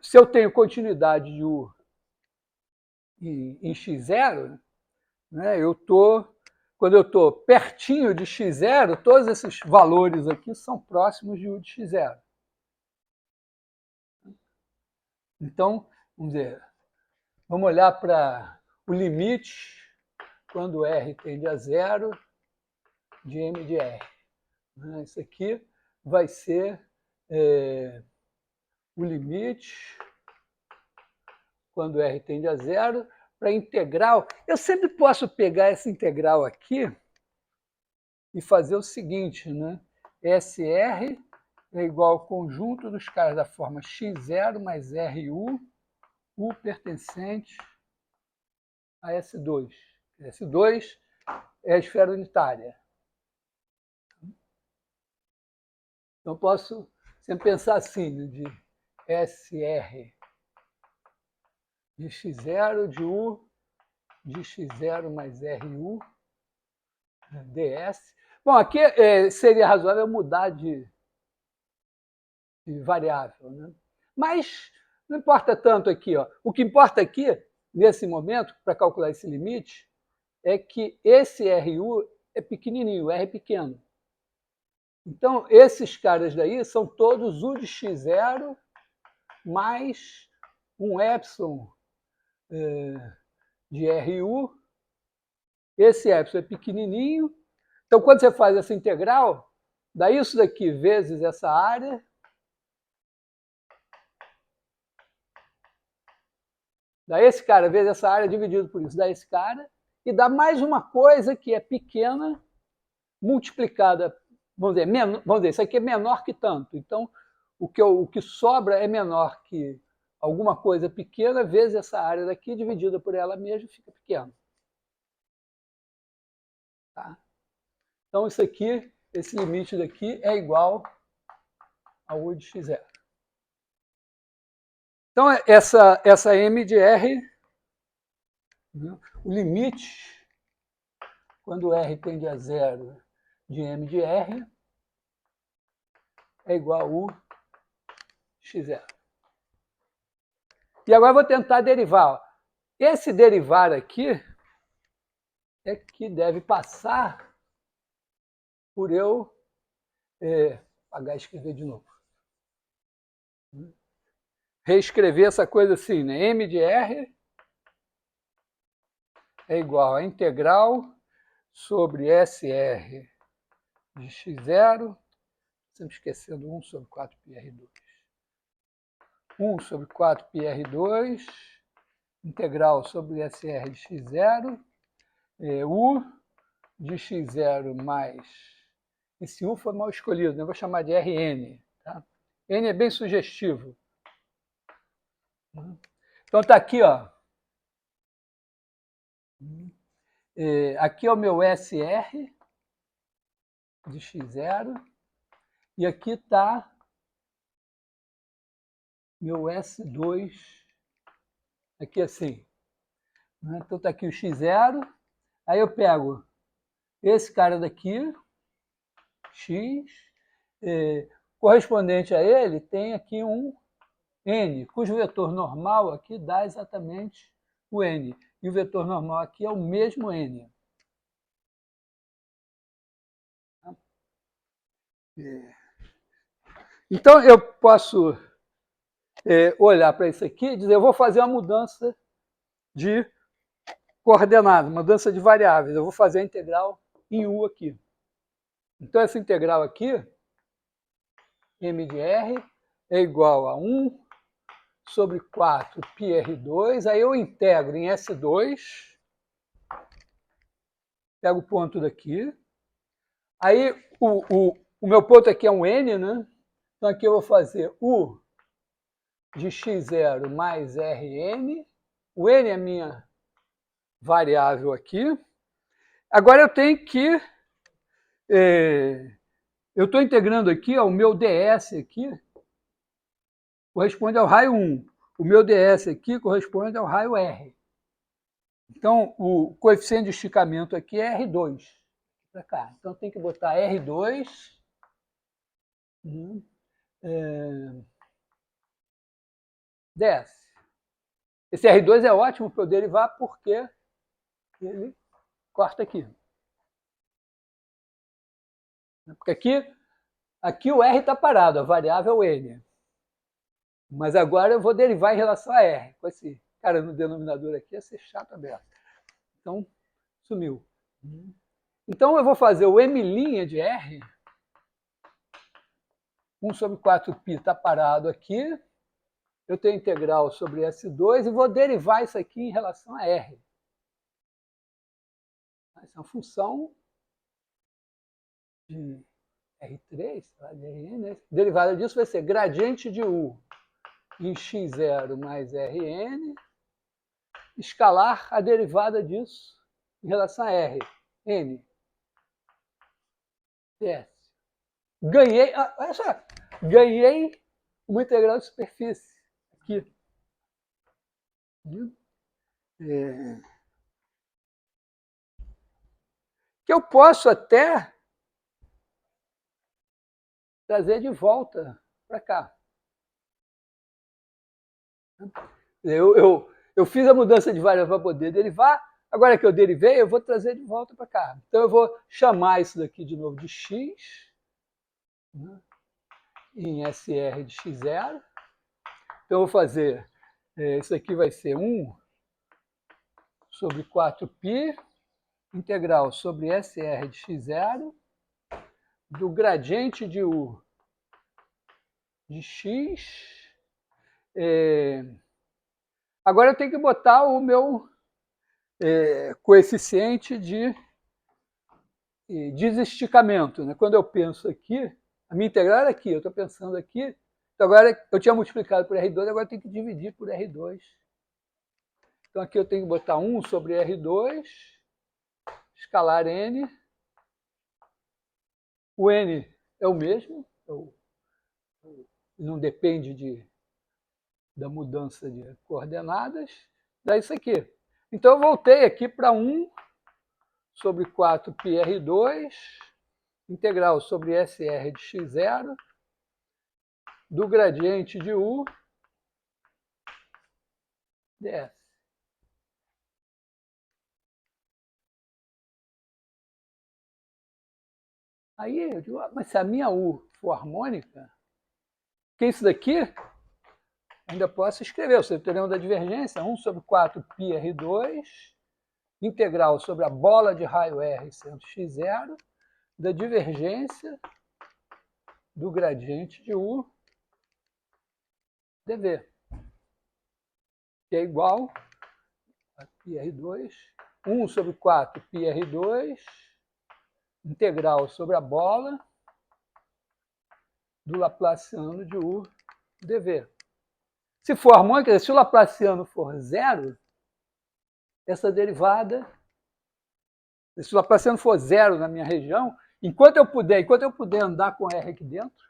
se eu tenho continuidade de U em x0, né, quando eu estou pertinho de x0, todos esses valores aqui são próximos de U de x0. Então, vamos olhar para o limite quando R tende a zero de M de R. Isso aqui vai ser o limite quando R tende a zero para integral. Eu sempre posso pegar essa integral aqui e fazer o seguinte, né? SR é igual ao conjunto dos caras da forma x0 mais RU, U pertencente a S2. S2 é a esfera unitária. Então, posso sempre pensar assim, né, de SR de x0 de U de x0 mais RU ds. Bom, aqui seria razoável mudar de variável, né? Mas não importa tanto aqui. Ó. O que importa aqui, nesse momento, para calcular esse limite, é que esse RU é pequenininho, R é pequeno. Então, esses caras daí são todos U de x0 mais um epsilon de RU. Esse epsilon é pequenininho. Então, quando você faz essa integral, dá isso daqui vezes essa área. Dá esse cara vezes essa área dividido por isso. Dá esse cara. E dá mais uma coisa que é pequena, multiplicada, vamos dizer, isso aqui é menor que tanto. Então, o que sobra é menor que alguma coisa pequena, vezes essa área daqui, dividida por ela mesma, fica pequeno. Tá? Então, isso aqui, esse limite daqui é igual ao U de x0. Então, essa M de R, o limite quando R tende a zero de M de R, é igual a U x0. E agora eu vou tentar derivar. Esse derivar aqui é que deve passar por eu apagar e escrever de novo. Reescrever essa coisa assim, né? M de R é igual a integral sobre SR de x0, sempre esquecendo 1 sobre 4πr2. 1 sobre 4πr2, integral sobre SR de x0, U de x0 mais... Esse U foi mal escolhido, né? Eu vou chamar de Rn. Tá? N é bem sugestivo. Então está aqui, ó. Aqui é o meu SR de x0 e aqui está meu S2, aqui assim. Então está aqui o x0, aí eu pego esse cara daqui, x, correspondente a ele tem aqui um n, cujo vetor normal aqui dá exatamente o n. E o vetor normal aqui é o mesmo n. Então, eu posso olhar para isso aqui e dizer, eu vou fazer uma mudança de coordenada, mudança de variáveis. Eu vou fazer a integral em U aqui. Então, essa integral aqui, M de R, é igual a 1 sobre 4 πr2. Aí eu integro em S2, pego o ponto daqui. Aí, o meu ponto aqui é um N, né? Então, aqui eu vou fazer U de x0 mais Rn. O N é a minha variável aqui. Agora eu tenho que... eu estou integrando aqui, ó, o meu ds aqui corresponde ao raio 1. O meu ds aqui corresponde ao raio R. Então, o coeficiente de esticamento aqui é R2. Para cá. Então, tem que botar R2... desce. Esse R2 é ótimo para eu derivar porque ele corta aqui. Porque aqui o R está parado, a variável é o N. Mas agora eu vou derivar em relação a R. Com esse cara no denominador aqui, ia ser chato aberto. Então, sumiu. Então, eu vou fazer o M' de R. 1 sobre 4π está parado aqui. Eu tenho integral sobre S2 e vou derivar isso aqui em relação a R. Essa é uma função de R3, de Rn, né? Derivada disso vai ser gradiente de U em x0 mais Rn, escalar a derivada disso em relação a R, N. Ds. Ganhei, olha só, ganhei uma integral de superfície aqui. Que eu posso até trazer de volta para cá. Eu fiz a mudança de variável para poder derivar, agora que eu derivei, eu vou trazer de volta para cá. Então, eu vou chamar isso daqui de novo de x, né, em SR de x0. Então, eu vou fazer, isso aqui vai ser 1 sobre 4π, integral sobre SR de x0, do gradiente de U de x. Agora eu tenho que botar o meu coeficiente de desesticamento. Né? Quando eu penso aqui, a minha integral era aqui, eu estou pensando aqui, então agora eu tinha multiplicado por R2, agora eu tenho que dividir por R2. Então aqui eu tenho que botar 1 sobre R2, escalar N. O N é o mesmo, não depende da mudança de coordenadas, dá isso aqui. Então eu voltei aqui para 1 sobre 4πr2, integral sobre SR de x0, do gradiente de U ds. Aí eu digo, mas se a minha U for harmônica, que é isso daqui? Ainda posso escrever o seu teorema da divergência, 1 sobre 4πr2, integral sobre a bola de raio R sendo x0, da divergência do gradiente de U dv, que é igual a πr2, 1 sobre 4πr2, integral sobre a bola do Laplaciano de U dv. Se for harmônica, se o Laplaciano for zero, essa derivada, se o Laplaciano for zero na minha região, enquanto eu puder andar com R aqui dentro,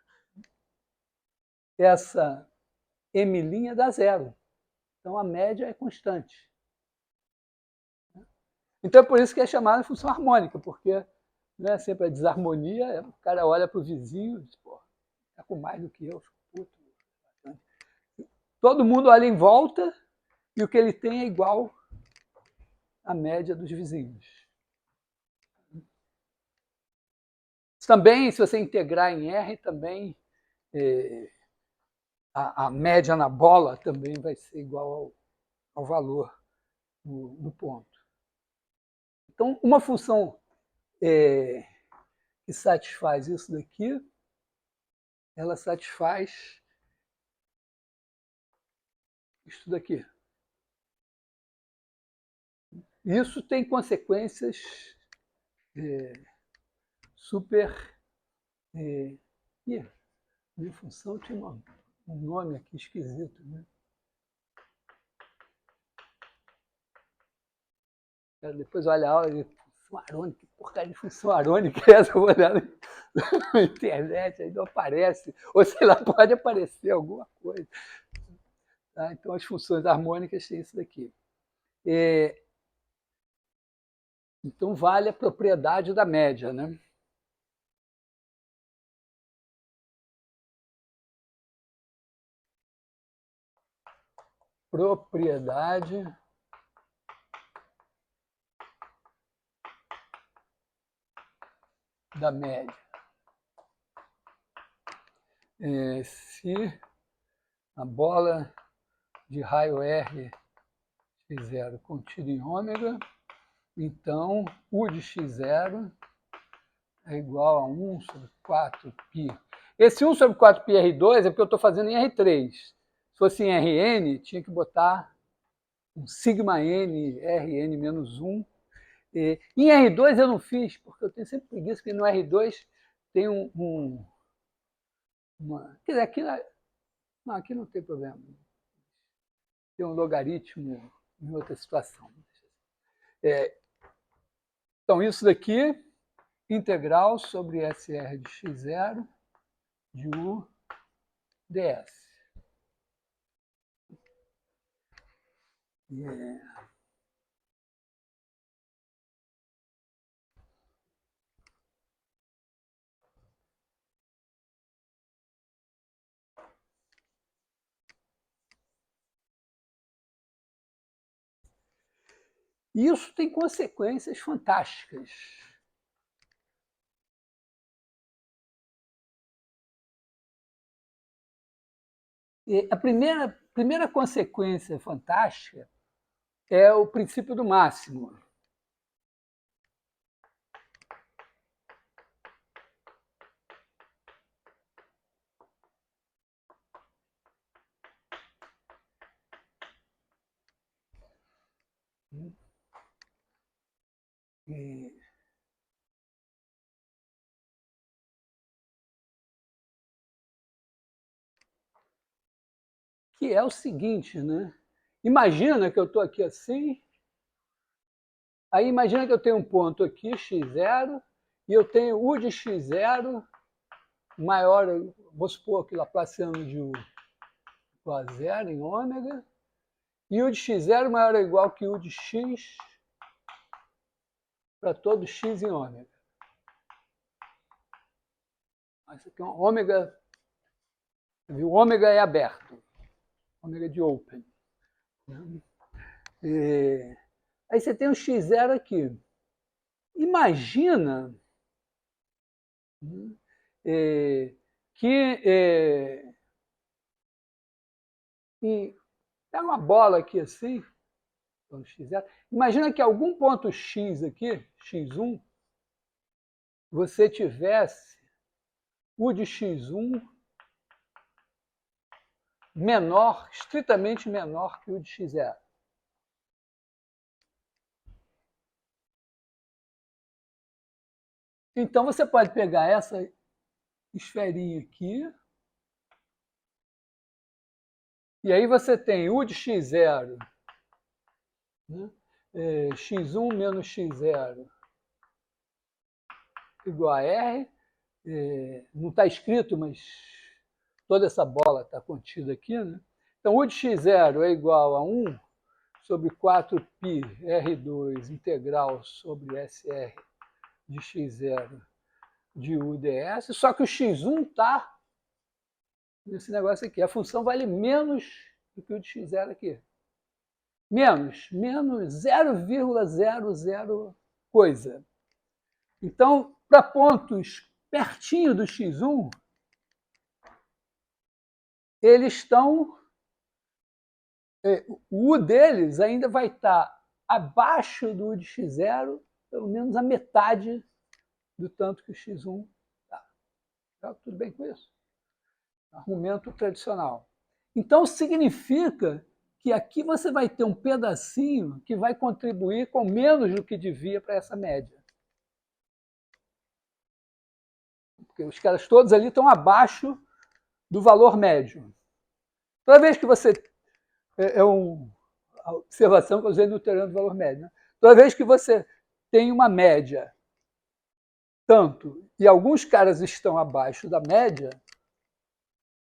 essa M' dá zero. Então a média é constante. Então é por isso que é chamada função harmônica, porque né, sempre a desarmonia, o cara olha para o vizinho e diz, pô, está com mais do que eu, puto. Todo mundo olha em volta e o que ele tem é igual à média dos vizinhos. Também, se você integrar em R, também a média na bola também vai ser igual ao valor do ponto. Então, uma função que satisfaz isso daqui, ela satisfaz isso daqui. Isso tem consequências super... minha função tinha um nome aqui esquisito, né? Depois olha a aula de função arônica, que porcaria de função arônica é essa? Eu vou olhar na internet, aí não aparece, ou sei lá, pode aparecer alguma coisa. Tá? Então as funções harmônicas têm isso daqui. Então vale a propriedade da média, né? Propriedade da média. Se a bola de raio R x0 contida em ômega, então U de x0 é igual a 1 sobre 4π. Esse 1 sobre 4πr2 é porque eu estou fazendo em R3. Se fosse em Rn, tinha que botar um sigma n, Rn menos 1. Em R2 eu não fiz, porque eu tenho sempre preguiça, porque no R2 tem quer dizer, aqui não tem problema. Tem um logaritmo em outra situação. Então, isso daqui, integral sobre SR de x0 de U ds. E isso tem consequências fantásticas. E a primeira consequência fantástica é o princípio do máximo. Que é o seguinte, né? Imagina que eu estou aqui assim, aí imagina que eu tenho um ponto aqui, x0, e eu tenho U de x0 maior, vou supor que Laplaciano de U igual a zero em ômega, e U de x0 maior ou igual que U de x para todo x em ômega. Isso aqui é um ômega. O ômega é aberto. Ômega de open. Aí você tem um x0 aqui. Imagina que pega uma bola aqui assim, x0. Imagina que algum ponto x aqui, x1, você tivesse o de x1 menor, estritamente menor que o de x0. Então, você pode pegar essa esferinha aqui, e aí você tem u de x0, né? x1 menos x0 igual a R. Não está escrito, mas toda essa bola está contida aqui, né? Então, u de x0 é igual a 1 sobre 4π R2 integral sobre SR de x0 de u ds, só que o x1 está nesse negócio aqui. A função vale menos do que o de x0 aqui. Menos 0,00 coisa. Então, para pontos pertinho do x1, eles estão... o u deles ainda vai estar abaixo do u de x0, pelo menos a metade do tanto que o x1 está. Tá tudo bem com isso? Argumento tradicional. Então, significa que aqui você vai ter um pedacinho que vai contribuir com menos do que devia para essa média. Porque os caras todos ali estão abaixo do valor médio. Toda vez que você... a observação que eu usei no teorema do valor médio. Né? Toda vez que você tem uma média tanto, e alguns caras estão abaixo da média,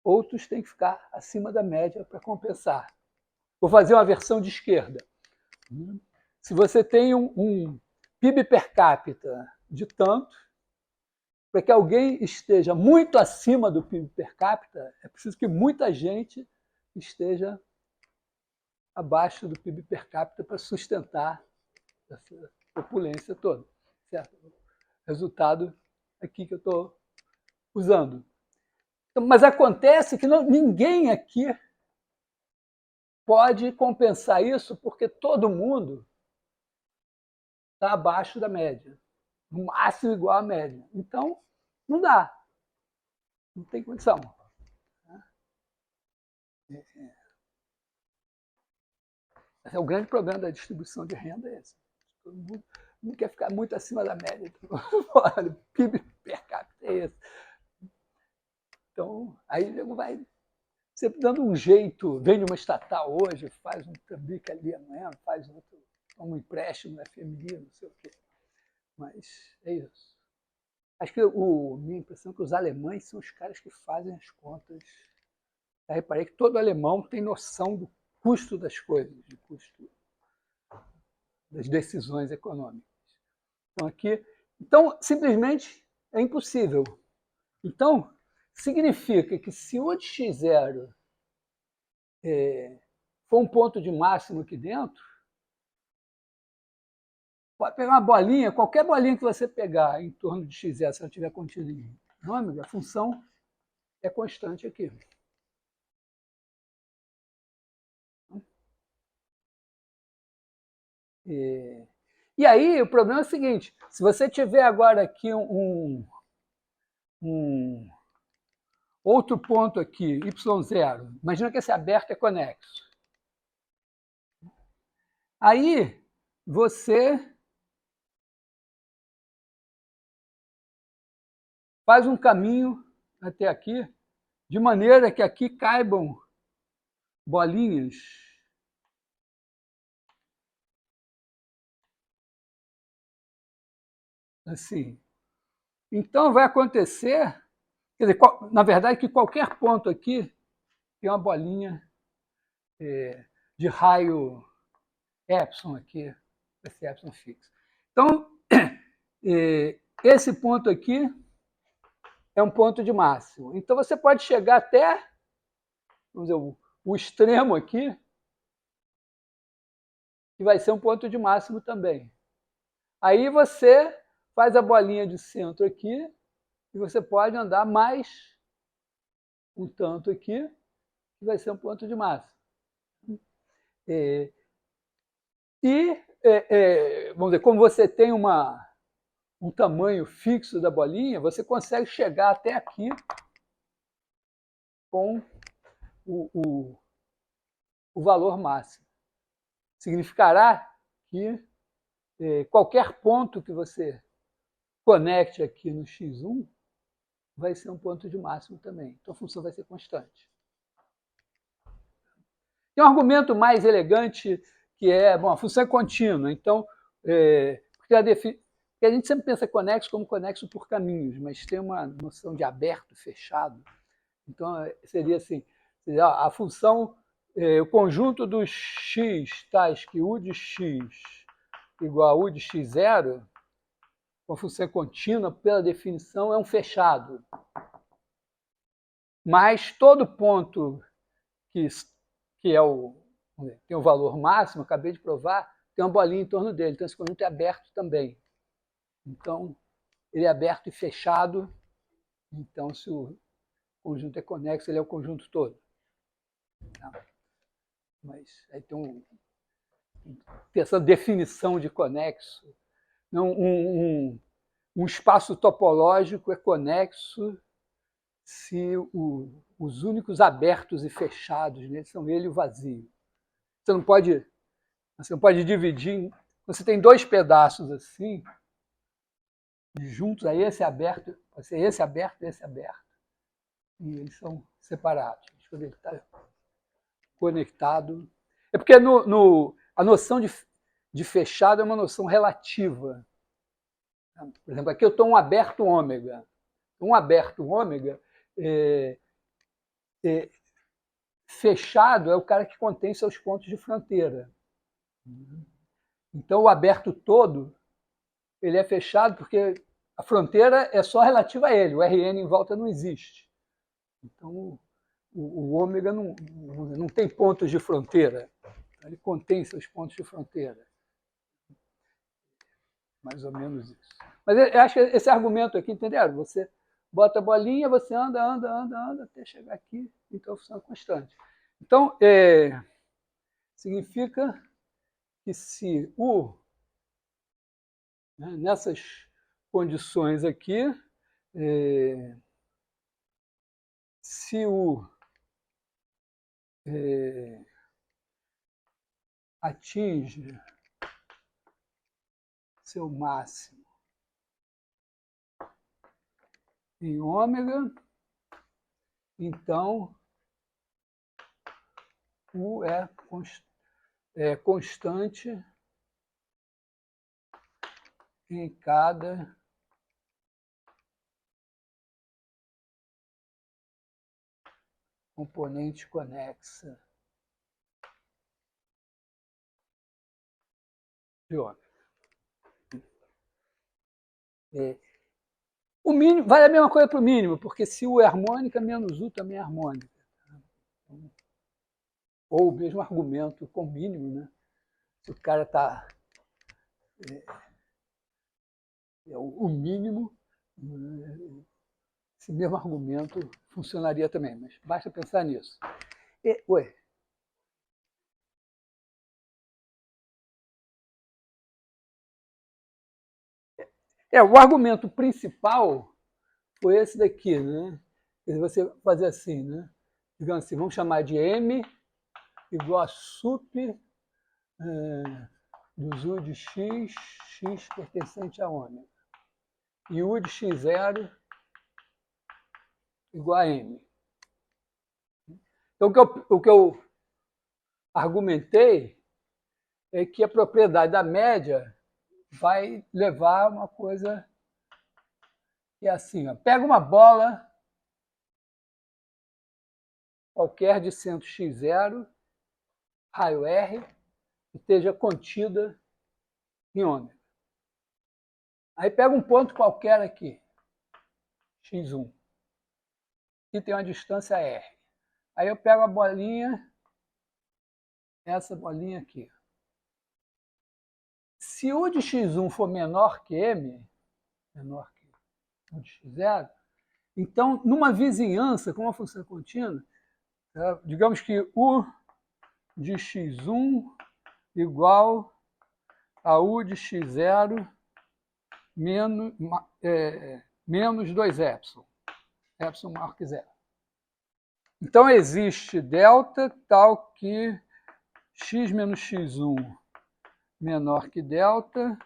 outros têm que ficar acima da média para compensar. Vou fazer uma versão de esquerda. Se você tem um PIB per capita de tanto, para que alguém esteja muito acima do PIB per capita, é preciso que muita gente esteja abaixo do PIB per capita para sustentar essa opulência toda. Certo? Resultado aqui que eu estou usando. Mas acontece que ninguém aqui pode compensar isso porque todo mundo está abaixo da média, no máximo igual à média. Então, não dá. Não tem condição. Esse é o grande problema da distribuição de renda. É esse. Todo mundo não quer ficar muito acima da média. Olha, o PIB per capita é esse. Então, aí nego vai sempre dando um jeito, vem de uma estatal hoje, faz um tambique ali amanhã, faz outro, toma um empréstimo na FMI, não sei o quê. Mas é isso. Acho que minha impressão é que os alemães são os caras que fazem as contas. Eu reparei que todo alemão tem noção do custo das coisas, do custo das decisões econômicas. Então, simplesmente é impossível. Então, significa que se o de x0 for um ponto de máximo aqui dentro, pode pegar uma bolinha, qualquer bolinha que você pegar em torno de x0, se ela tiver contido em ômega, a função é constante aqui. E aí, o problema é o seguinte, se você tiver agora aqui um outro ponto aqui, y0, imagina que esse aberto é conexo. Aí, você faz um caminho até aqui, de maneira que aqui caibam bolinhas assim. Então, vai acontecer, quer dizer, na verdade, que qualquer ponto aqui tem uma bolinha de raio epsilon aqui, esse epsilon fixo. Então, esse ponto aqui é um ponto de máximo. Então, você pode chegar até, vamos dizer, o extremo aqui, que vai ser um ponto de máximo também. Aí você faz a bolinha de centro aqui, e você pode andar mais um tanto aqui, que vai ser um ponto de máximo. Vamos dizer, como você tem um tamanho fixo da bolinha, você consegue chegar até aqui com o valor máximo. Significará que qualquer ponto que você conecte aqui no x1 vai ser um ponto de máximo também. Então a função vai ser constante. Tem um argumento mais elegante que é, bom, a função é contínua. Então, porque a gente sempre pensa conexo como conexo por caminhos, mas tem uma noção de aberto, fechado. Então, seria assim, a função, o conjunto dos x tais que u de x igual a u de x0, uma função contínua, pela definição, é um fechado. Mas todo ponto que tem o valor máximo, acabei de provar, tem uma bolinha em torno dele. Então, esse conjunto é aberto também. Então, ele é aberto e fechado. Então, se o conjunto é conexo, ele é o conjunto todo. Mas aí tem essa definição de conexo. Um espaço topológico é conexo se os únicos abertos e fechados nele são ele e o vazio. Você não pode dividir. Você tem dois pedaços assim, juntos, aí esse é aberto, pode ser esse aberto e esse aberto. E eles são separados. Deixa eu ver, ele está conectado. É porque a noção de fechado é uma noção relativa. Por exemplo, aqui eu estou um aberto ômega. Um aberto ômega, fechado é o cara que contém seus pontos de fronteira. Então, o aberto todo, ele é fechado porque a fronteira é só relativa a ele, o Rn em volta não existe. Então, o ômega não tem pontos de fronteira, ele contém seus pontos de fronteira. Mais ou menos isso. Mas eu acho que esse argumento aqui, entenderam? Você bota a bolinha, você anda, até chegar aqui, então a função é constante. Então, significa que se nessas condições aqui, se atinge seu máximo em ômega, então U é constante em cada componente conexa de ômega. O mínimo vale a mesma coisa para o mínimo, porque se U é harmônica, menos U também é harmônica. Ou o mesmo argumento com o mínimo, né? Se o cara está... o mínimo, esse mesmo argumento funcionaria também, mas basta pensar nisso. O argumento principal foi esse daqui, né? Você fazer assim, né? Digamos assim, vamos chamar de M igual a sup dos U de x, x pertencente a ômega. E U de x0 igual a M. Então, o que eu argumentei é que a propriedade da média vai levar a uma coisa que é assim, ó, pega uma bola qualquer de centro x0, raio R, que esteja contida em ômega. Aí pega um ponto qualquer aqui, x1. Aqui tem uma distância r. Aí eu pego a bolinha, essa bolinha aqui. Se u de x1 for menor que m, menor que u de x0, então, numa vizinhança com uma função contínua, digamos que u de x1 igual a u de x0 menos 2 epsilon maior que zero. Então, existe delta tal que x menos x1 menor que delta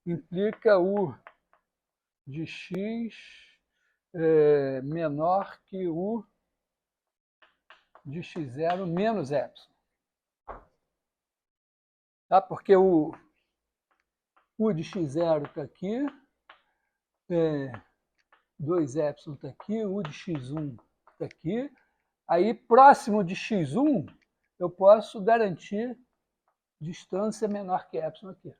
implica u de x menor que u de x0 menos epsilon. Tá? Porque o u de x0 está aqui, 2 epsilon está aqui, u de x1 está aqui. Aí, próximo de x1, eu posso garantir distância menor que epsilon aqui.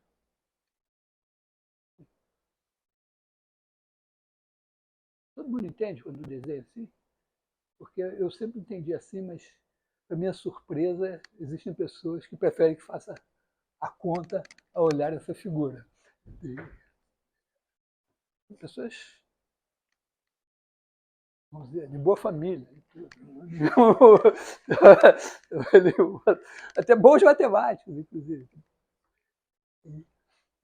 Todo mundo entende quando eu desenho assim? Porque eu sempre entendi assim, mas, para minha surpresa, existem pessoas que preferem que faça a conta ao olhar essa figura. E pessoas, vamos dizer, de boa família. Até bons matemáticos, inclusive.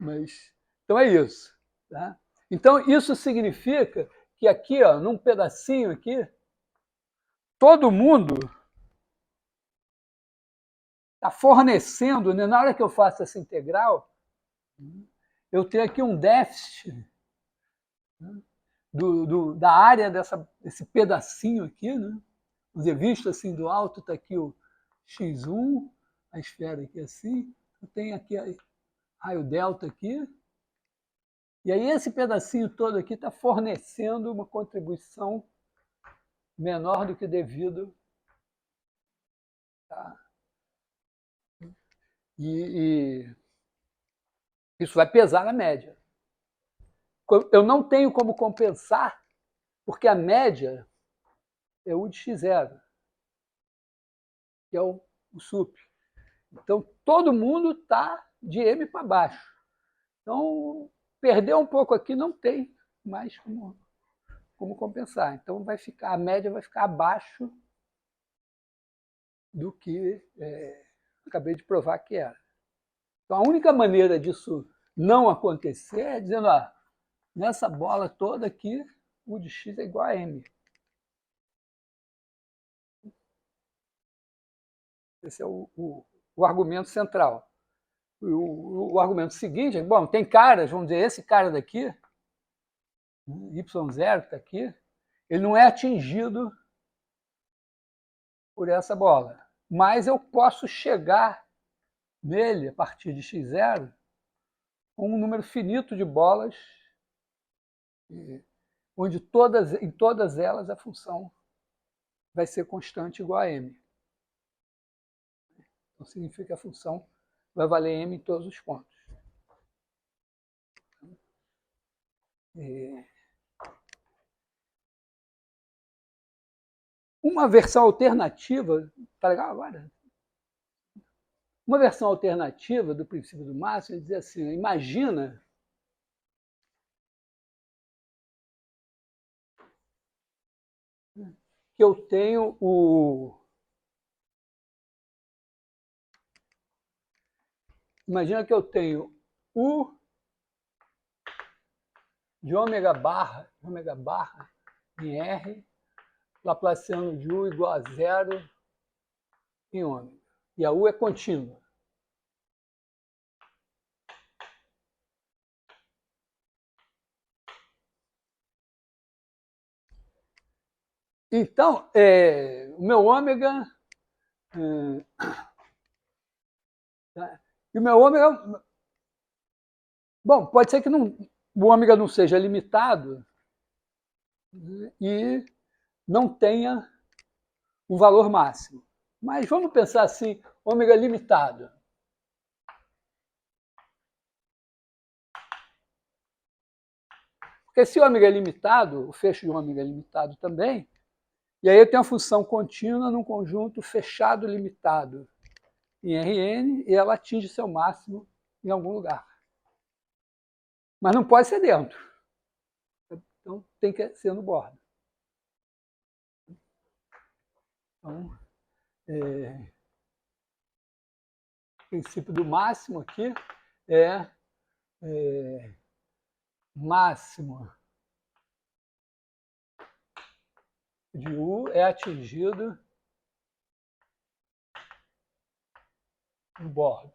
Mas, então é isso. Tá? Então, isso significa que aqui, ó, num pedacinho aqui, todo mundo está fornecendo, né? Na hora que eu faço essa integral, eu tenho aqui um déficit, né, da área desse pedacinho aqui, né? Vamos dizer, visto assim do alto, está aqui o x1, a esfera aqui assim, eu tenho aqui raio delta aqui, e aí esse pedacinho todo aqui está fornecendo uma contribuição menor do que devido. Tá? E isso vai pesar na média. Eu não tenho como compensar, porque a média é u de x0, que é o sup. Então, todo mundo está de m para baixo. Então, perder um pouco aqui não tem mais como compensar. Então, a média vai ficar abaixo do que acabei de provar que era. Então, a única maneira disso não acontecer é dizendo, nessa bola toda aqui, u de x é igual a m. Esse é o argumento central. O argumento seguinte é, bom, tem caras, vamos dizer, esse cara daqui, y0 que está aqui, ele não é atingido por essa bola. Mas eu posso chegar nele, a partir de x0, com um número finito de bolas, onde em todas elas a função vai ser constante igual a m. Então, significa que a função vai valer m em todos os pontos. Uma versão alternativa, tá legal agora? Uma versão alternativa do princípio do máximo é dizer assim, imagina que eu tenho Imagina que eu tenho U de ômega barra em R, laplaciano de U igual a 0 em ômega. E a U é contínua. Então, o meu ômega... e o meu ômega... Bom, pode ser que o ômega não seja limitado e não tenha um valor máximo. Mas vamos pensar assim, ômega limitado. Porque se ômega é limitado, o fecho de ômega é limitado também, e aí eu tenho a função contínua num conjunto fechado limitado em Rn, e ela atinge seu máximo em algum lugar. Mas não pode ser dentro. Então tem que ser no bordo. Então, o princípio do máximo aqui é máximo de U é atingido no bordo.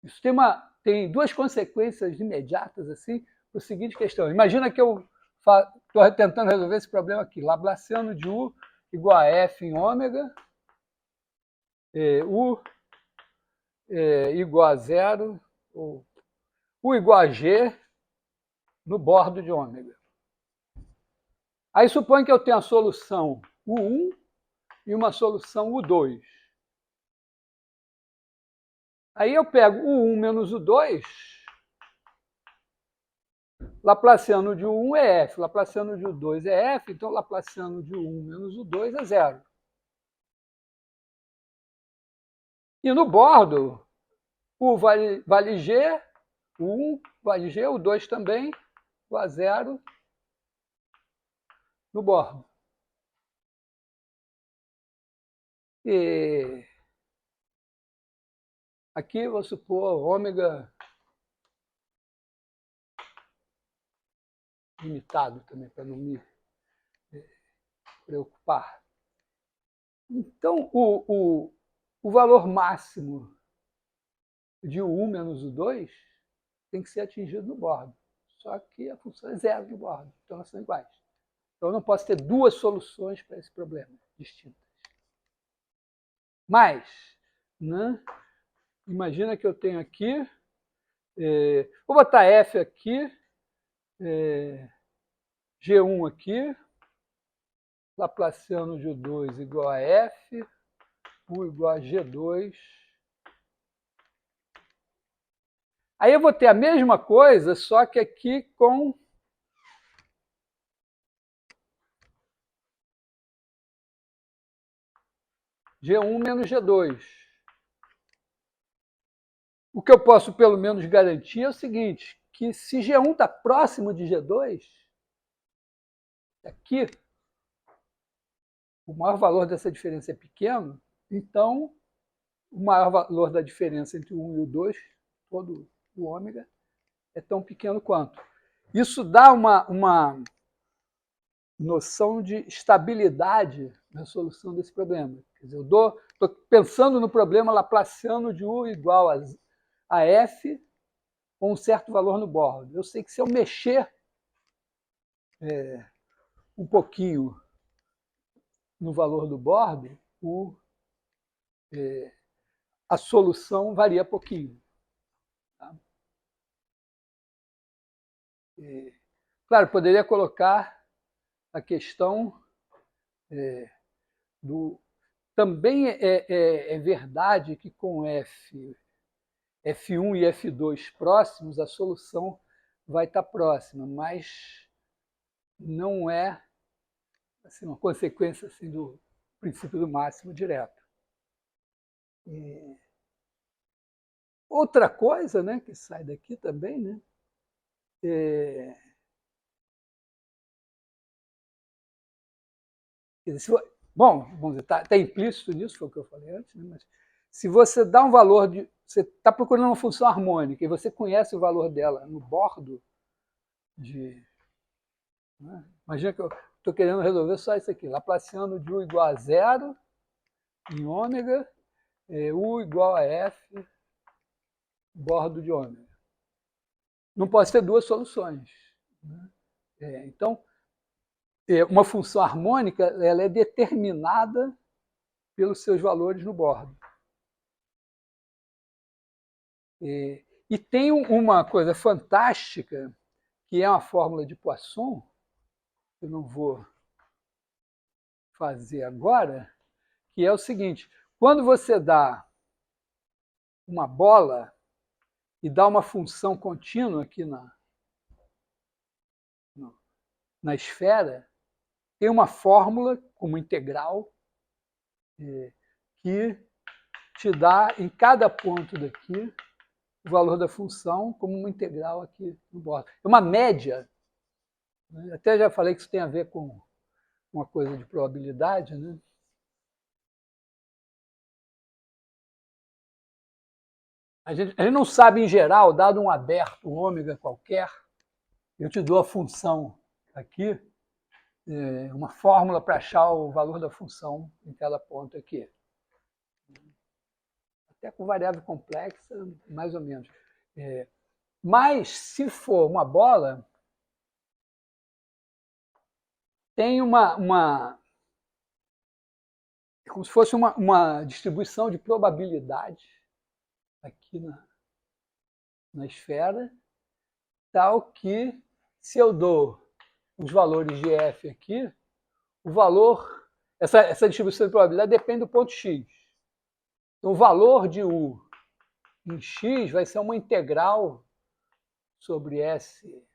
Isso tem duas consequências imediatas assim, por seguinte questão. Imagina que eu estou tentando resolver esse problema aqui. Laplaciano de U igual a F em ômega, U igual a zero, ou U igual a G no bordo de ômega. Aí supõe que eu tenho a solução U1 e uma solução U2. Aí eu pego U1 menos U2, Laplaciano de U1 é F, Laplaciano de U2 é F, então Laplaciano de U1 menos U2 é zero. E no bordo, U vale G, U1 vale G, U2 também, igual a zero no bordo. E aqui vou supor ômega limitado também, para não me preocupar. Então, o valor máximo de U1 menos U2 tem que ser atingido no bordo. Só que a função é zero no bordo, então elas são iguais. Então eu não posso ter duas soluções para esse problema distintas. Mas, né, imagina que eu tenho aqui, vou botar F aqui, G1 aqui, Laplaciano de U2 igual a F, U igual a G2. Aí eu vou ter a mesma coisa, só que aqui com G1 menos G2. O que eu posso pelo menos garantir é o seguinte, que se G1 está próximo de G2, aqui, o maior valor dessa diferença é pequeno, então o maior valor da diferença entre o 1 e o 2, todo o ômega, é tão pequeno quanto. Isso dá uma noção de estabilidade na solução desse problema. Quer dizer, eu estou pensando no problema laplaciano de U igual a F com um certo valor no bordo. Eu sei que se eu mexer um pouquinho no valor do bordo, a solução varia pouquinho. Tá? Claro, poderia colocar a questão do... Também é verdade que com F1 e F2 próximos, a solução vai estar próxima, mas não é assim, uma consequência assim, do princípio do máximo direto. Outra coisa, né, que sai daqui também, né, bom, vamos dizer, está implícito nisso, foi o que eu falei antes, né, mas se você dá um valor de... Você está procurando uma função harmônica e você conhece o valor dela no bordo de... Né, imagina que eu estou querendo resolver só isso aqui, Laplaciano de U igual a zero em ômega, U igual a F, bordo de ômega. Não pode ter duas soluções. Né? Então, uma função harmônica ela é determinada pelos seus valores no bordo. E tem uma coisa fantástica, que é uma fórmula de Poisson, que eu não vou fazer agora, que é o seguinte, quando você dá uma bola e dá uma função contínua aqui na esfera, tem uma fórmula como integral que te dá em cada ponto daqui o valor da função como uma integral aqui no bordo. É uma média. Né? Até já falei que isso tem a ver com uma coisa de probabilidade, né? A gente não sabe, em geral, dado um aberto, um ômega qualquer, eu te dou a função aqui, uma fórmula para achar o valor da função em cada ponto aqui. Até com variável complexa, mais ou menos. Mas, se for uma bola, tem como se fosse uma distribuição de probabilidade aqui na esfera, tal que, se eu dou os valores de f aqui, o valor, essa distribuição de probabilidade depende do ponto x. Então, o valor de u em x vai ser uma integral sobre S,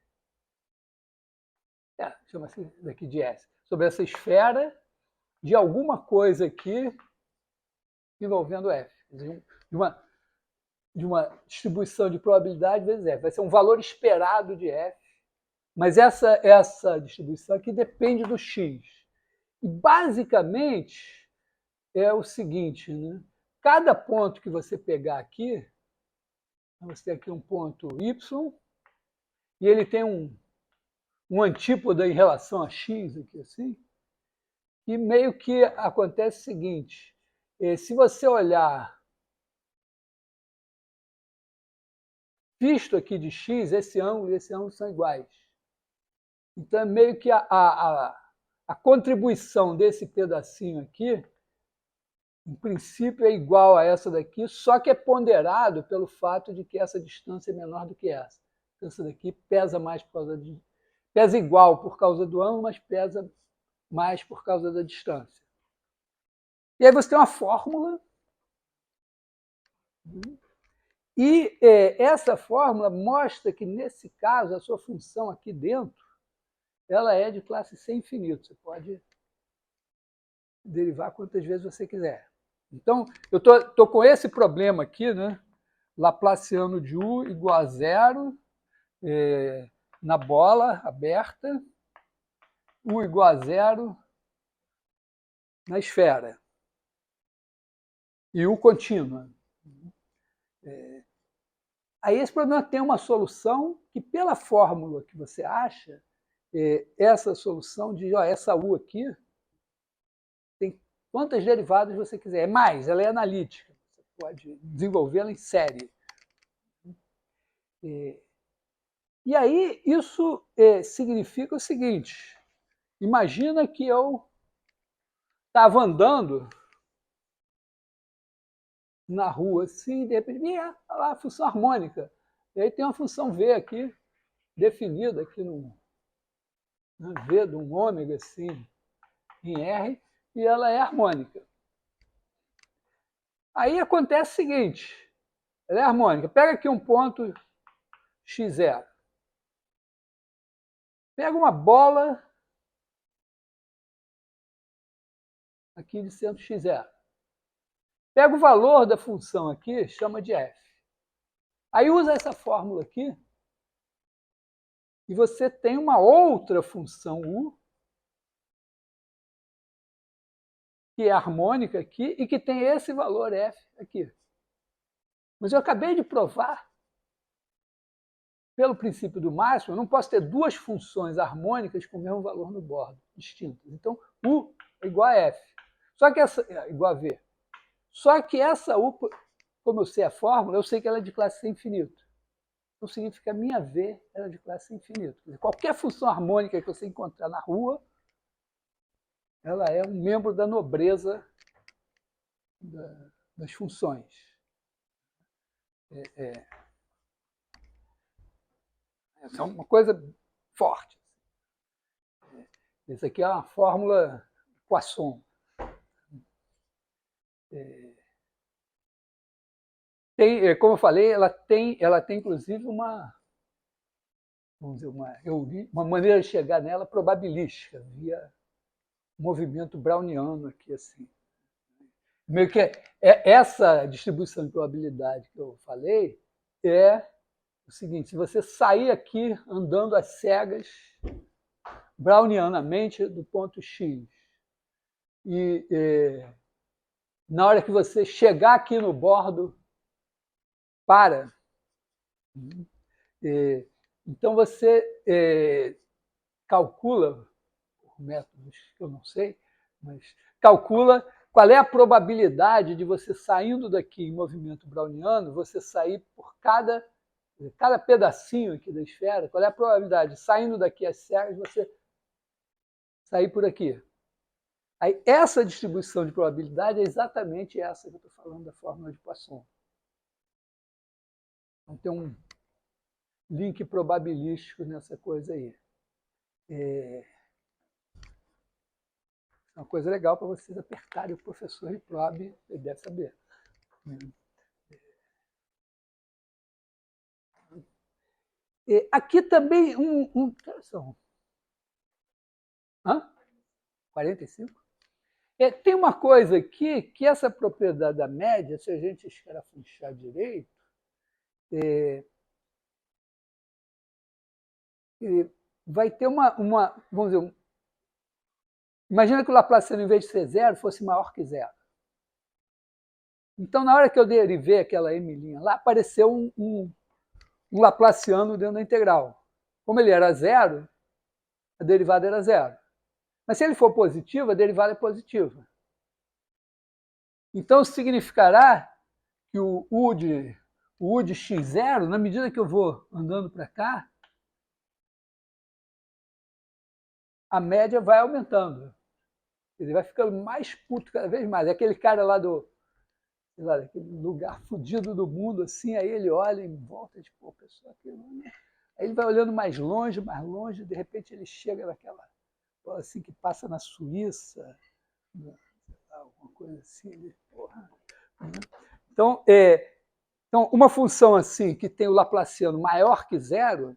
chama assim daqui de S, sobre essa esfera de alguma coisa aqui envolvendo f. De uma distribuição de probabilidade vezes f. Vai ser um valor esperado de f, mas essa distribuição aqui depende do x. E, basicamente, é o seguinte, né? Cada ponto que você pegar aqui, você tem aqui um ponto y, e ele tem um antípoda em relação a x, aqui assim, e meio que acontece o seguinte, se você olhar visto aqui de x, esse ângulo e esse ângulo são iguais. Então, é meio que a contribuição desse pedacinho aqui, em princípio, é igual a essa daqui, só que é ponderado pelo fato de que essa distância é menor do que essa. Essa daqui pesa mais por causa de... Pesa igual por causa do ângulo, mas pesa mais por causa da distância. E aí você tem uma fórmula, e essa fórmula mostra que, nesse caso, a sua função aqui dentro, ela é de classe C infinito. Você pode derivar quantas vezes você quiser. Então, eu estou com esse problema aqui, né? Laplaciano de U igual a zero na bola aberta, U igual a zero na esfera. E U contínua. Aí esse problema tem uma solução que, pela fórmula que você acha, essa solução de essa U aqui tem quantas derivadas você quiser. É mais, ela é analítica. Você pode desenvolvê-la em série. E aí isso significa o seguinte, imagina que eu estava andando na rua assim, de repente, olha lá a função harmônica. E aí tem uma função V aqui, definida aqui no V de um ômega assim, em R, e ela é harmônica. Aí acontece o seguinte, ela é harmônica. Pega aqui um ponto x0. Pega uma bola aqui de centro x0. Pega o valor da função aqui, chama de f. Aí usa essa fórmula aqui e você tem uma outra função u que é harmônica aqui e que tem esse valor f aqui. Mas eu acabei de provar, pelo princípio do máximo, eu não posso ter duas funções harmônicas com o mesmo valor no bordo, distintas. Então, u é igual a f. Só que essa é igual a v. Só que essa u, como eu sei a fórmula, eu sei que ela é de classe C infinito. Então, significa que a minha v era de classe infinito. Qualquer função harmônica que você encontrar na rua, ela é um membro da nobreza das funções. Essa é uma coisa forte. Isso aqui é uma fórmula Poisson. tem, como eu falei, ela tem inclusive vamos dizer, uma maneira de chegar nela probabilística, via movimento browniano aqui, assim. Meio que essa distribuição de probabilidade que eu falei é o seguinte: se você sair aqui andando às cegas, brownianamente, do ponto X, e na hora que você chegar aqui no bordo, para. Então você calcula, por métodos que eu não sei, mas calcula qual é a probabilidade de você, saindo daqui em movimento browniano, você sair por cada pedacinho aqui da esfera, qual é a probabilidade de, saindo daqui às cegas, você sair por aqui. Aí, essa distribuição de probabilidade é exatamente essa que eu estou falando da fórmula de Poisson. Então tem um link probabilístico nessa coisa aí. É uma coisa legal para vocês apertarem o professor de prob, ele deve saber. Aqui também são 45? Tem uma coisa aqui, que essa propriedade da média, se a gente escarafunchar direito, vai ter vamos dizer, imagina que o Laplaciano, em vez de ser zero, fosse maior que zero. Então, na hora que eu derivei aquela m' lá, apareceu um Laplaciano dentro da integral. Como ele era zero, a derivada era zero. Mas se ele for positivo, a derivada é positiva. Então, significará que o U de x0, na medida que eu vou andando para cá, a média vai aumentando. Ele vai ficando mais puto cada vez mais. É aquele cara lá daquele lugar fodido do mundo, assim, aí ele olha em volta, tipo, pô, pessoal, aqui, aí ele vai olhando mais longe, de repente ele chega naquela, assim, que passa na Suíça, alguma coisa assim, ele, porra. Então, uma função assim, que tem o Laplaciano maior que zero,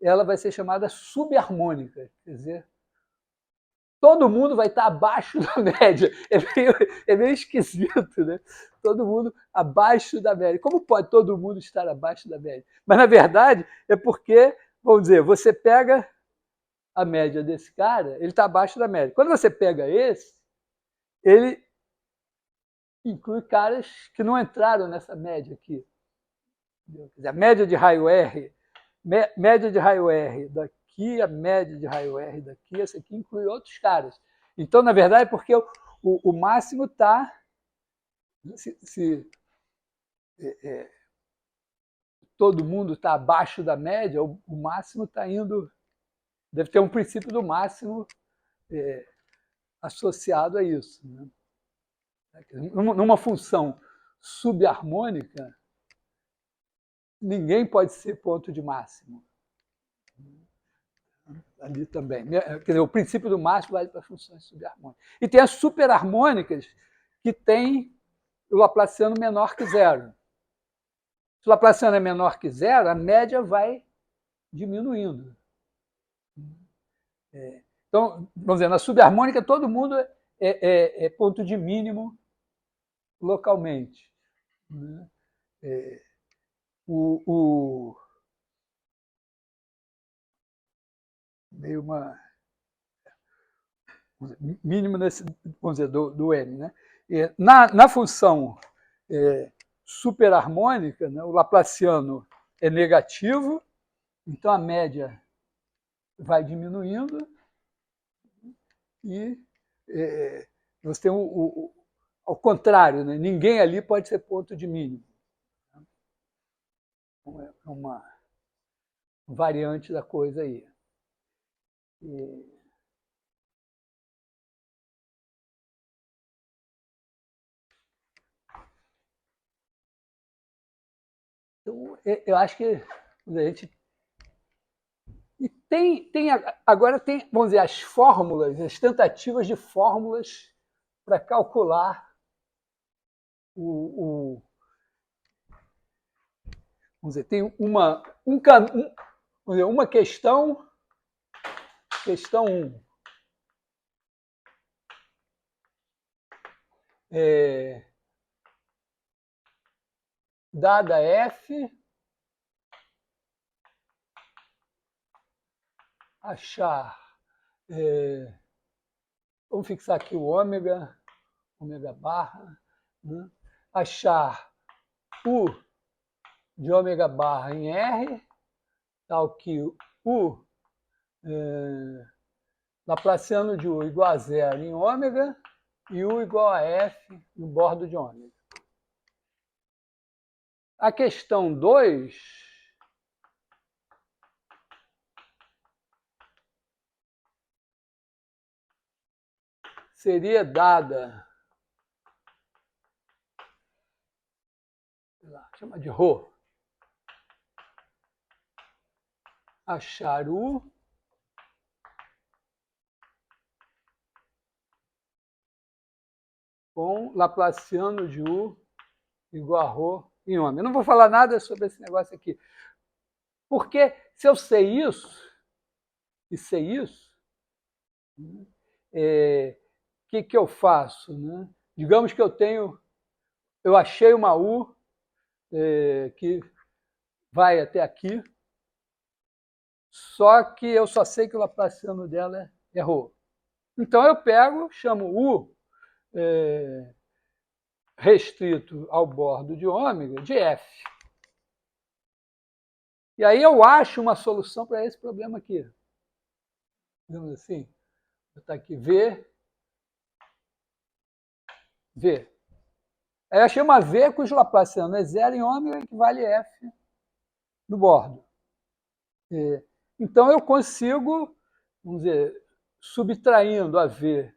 ela vai ser chamada subharmônica, quer dizer, todo mundo vai estar abaixo da média. É meio esquisito, né? Todo mundo abaixo da média. Como pode todo mundo estar abaixo da média? Mas, na verdade, é porque, vamos dizer, você pega a média desse cara, ele está abaixo da média. Quando você pega esse, ele inclui caras que não entraram nessa média aqui. Quer dizer, a média de raio R, média de raio R daqui, a média de raio R daqui, essa aqui inclui outros caras. Então, na verdade, é porque o máximo está... Se todo mundo está abaixo da média, o máximo está indo... Deve ter um princípio do máximo associado a isso. Né? Numa função subharmônica, ninguém pode ser ponto de máximo. Ali também. Quer dizer, o princípio do máximo vale para funções subharmônicas. E tem as superharmônicas, que tem o Laplaciano menor que zero. Se o Laplaciano é menor que zero, a média vai diminuindo. Então, vamos dizer, na subharmônica, todo mundo é ponto de mínimo localmente. Meio uma mínimo nesse, vamos dizer, do n. Né? Na função superharmônica, né, o Laplaciano é negativo, então a média vai diminuindo e você tem ao contrário, né? Ninguém ali pode ser ponto de mínimo. É uma variante da coisa aí. Então, eu acho que a gente... E agora tem, vamos dizer, as fórmulas, as tentativas de fórmulas para calcular vamos dizer, tem uma questão 1. Dada F, achar, vamos fixar aqui o ômega barra, né? Achar U de ômega barra em R, tal que U laplaciano de U igual a 0 em ômega e U igual a F no bordo de ômega. A questão 2 seria dada, chama de ρ, achar U com laplaciano de U igual a ρ em ômega. Eu não vou falar nada sobre esse negócio aqui, porque se eu sei isso, que eu faço? Né? Digamos que eu achei uma U que vai até aqui, só que eu só sei que o laplaciano dela é ρ. Então eu pego, chamo U restrito ao bordo de ômega de F. E aí eu acho uma solução para esse problema aqui. Digamos assim, vou botar aqui V. Aí eu achei uma V cujo laplaciano é 0 em ômega equivale a F no bordo. Então eu consigo, vamos dizer, subtraindo a V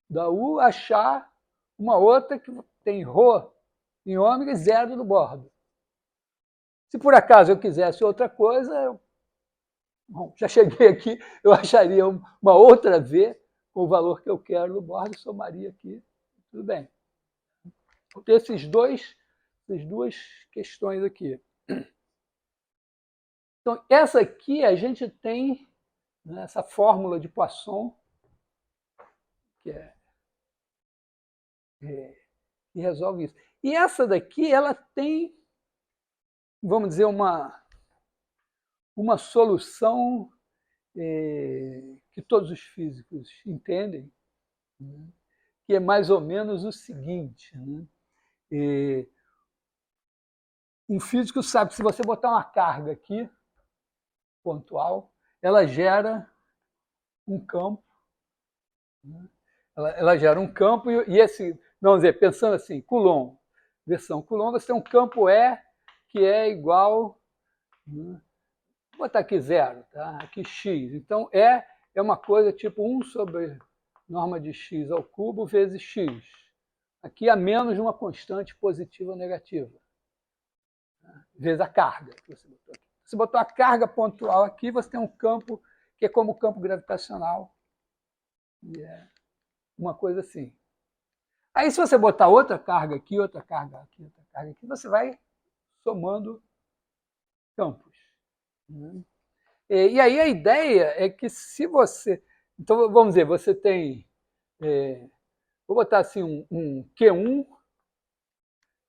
da U, achar uma outra que tem ρ em ômega e 0 no bordo. Se por acaso eu quisesse outra coisa, bom, já cheguei aqui, eu acharia uma outra V com o valor que eu quero no bordo e somaria aqui. Tudo bem. Vou ter essas duas questões aqui. Então, essa aqui a gente tem, né, essa fórmula de Poisson, que resolve isso. E essa daqui, ela tem, vamos dizer, uma solução que todos os físicos entendem, né, que é mais ou menos o seguinte. Né? Um físico sabe que se você botar uma carga aqui, pontual, ela gera um campo. Né? Ela gera um campo e esse, vamos dizer, pensando assim, Coulomb, versão Coulomb, você tem um campo E que é igual, né? Vou botar aqui 0, tá? Aqui x. Então, E é uma coisa tipo 1 sobre norma de x ao cubo vezes x. Aqui a menos uma constante positiva ou negativa, né? Vezes a carga que você botou aqui. Se botou a carga pontual aqui, você tem um campo que é como o campo gravitacional. E é uma coisa assim. Aí, se você botar outra carga aqui, outra carga aqui, outra carga aqui, você vai somando campos. Né? E aí a ideia é que se você... Então, vamos dizer, você tem... vou botar assim um Q1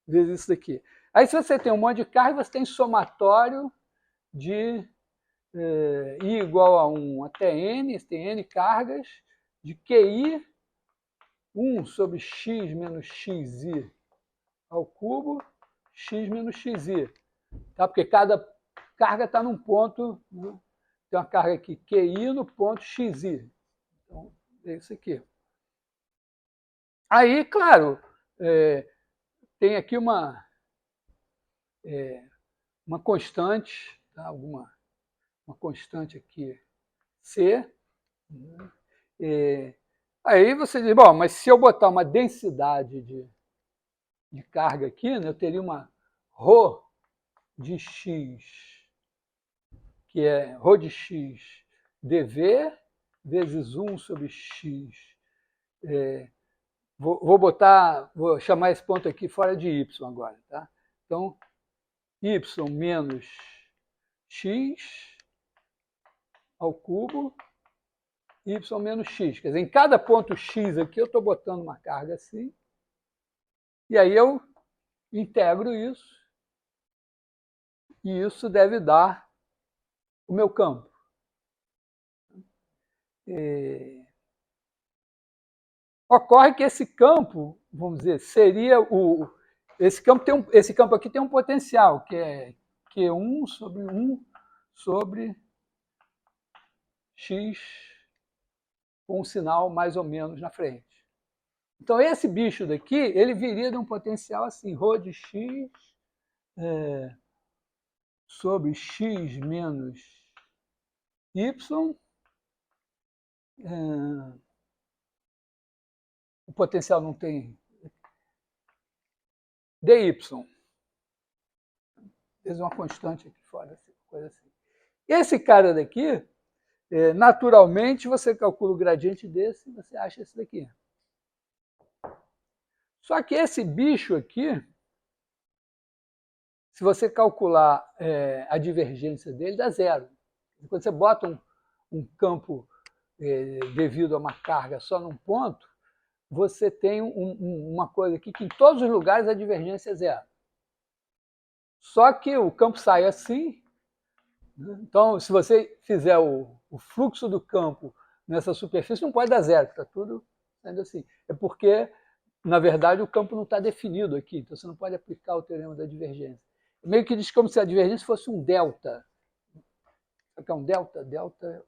vezes isso daqui. Aí, se você tem um monte de carga, você tem somatório de I igual a 1 até N, você tem N cargas, de QI 1 sobre x menos xi ao cubo, x menos xi. Tá? Porque cada carga está num ponto, né? Tem uma carga aqui, QI no ponto xi. Então, é isso aqui. Aí, claro, tem aqui uma constante, tá? Uma constante aqui, C. Né? Aí você diz, bom, mas se eu botar uma densidade de carga aqui, né, eu teria uma ρ de x, que é ρ de x dv vezes 1 sobre x. Vou chamar esse ponto aqui fora de y agora. Tá? Então, y menos x ao cubo, y menos x. Quer dizer, em cada ponto x aqui eu estou botando uma carga assim, e aí eu integro isso, e isso deve dar o meu campo. Ocorre que esse campo, vamos dizer, seria o... Esse campo aqui tem um potencial, que é Q1 sobre 1 sobre x com um sinal mais ou menos na frente. Então, esse bicho daqui, ele viria de um potencial assim, ρ de x sobre x menos y, o potencial não tem dy, fez uma constante aqui fora, coisa assim. Esse cara daqui, naturalmente, você calcula o gradiente desse e você acha esse daqui. Só que esse bicho aqui, se você calcular a divergência dele, dá zero. Quando você bota um campo devido a uma carga só num ponto, você tem uma coisa aqui que em todos os lugares a divergência é zero. Só que o campo sai assim, né? Então, se você fizer o fluxo do campo nessa superfície, não pode dar zero, está tudo saindo assim. É porque, na verdade, o campo não está definido aqui, então você não pode aplicar o teorema da divergência. Meio que diz como se a divergência fosse um delta. Sabe o que é um delta? Delta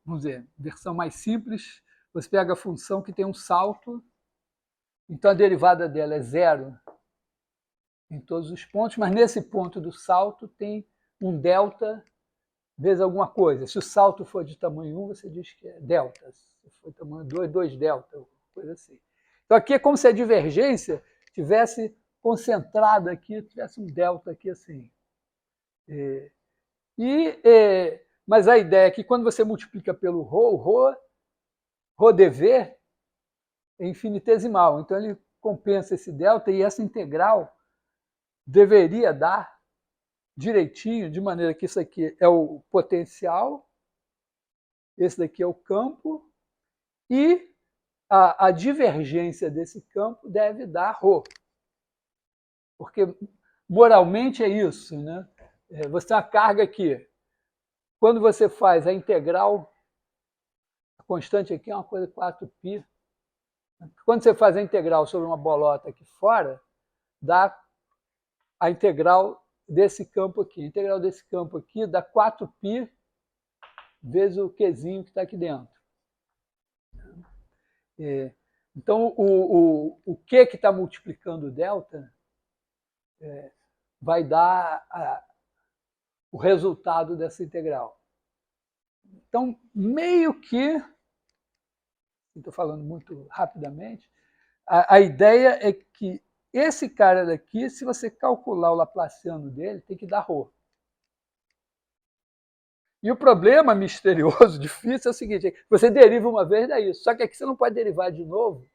vamos dizer, versão mais simples, você pega a função que tem um salto, então a derivada dela é zero em todos os pontos, mas nesse ponto do salto tem um delta vezes alguma coisa. Se o salto for de tamanho 1, você diz que é delta. Se for de tamanho 2, 2 delta, coisa assim. Então aqui é como se a divergência tivesse concentrada aqui, tivesse um delta aqui assim. Mas a ideia é que quando você multiplica pelo ρ dv é infinitesimal. Então ele compensa esse delta e essa integral deveria dar direitinho, de maneira que isso aqui é o potencial, esse daqui é o campo, e a divergência desse campo deve dar ρ. Porque moralmente é isso, né? Você tem uma carga aqui. Quando você faz a integral, a constante aqui é uma coisa 4π. Quando você faz a integral sobre uma bolota aqui fora, dá a integral desse campo aqui. A integral desse campo aqui dá 4π vezes o Qzinho que está aqui dentro. Então, o Q que está multiplicando o delta vai dar o resultado dessa integral. Então, meio que, estou falando muito rapidamente, a ideia é que esse cara daqui, se você calcular o laplaciano dele, tem que dar ρ. E o problema misterioso, difícil, é o seguinte: você deriva uma vez, dá isso. Só que aqui você não pode derivar de novo,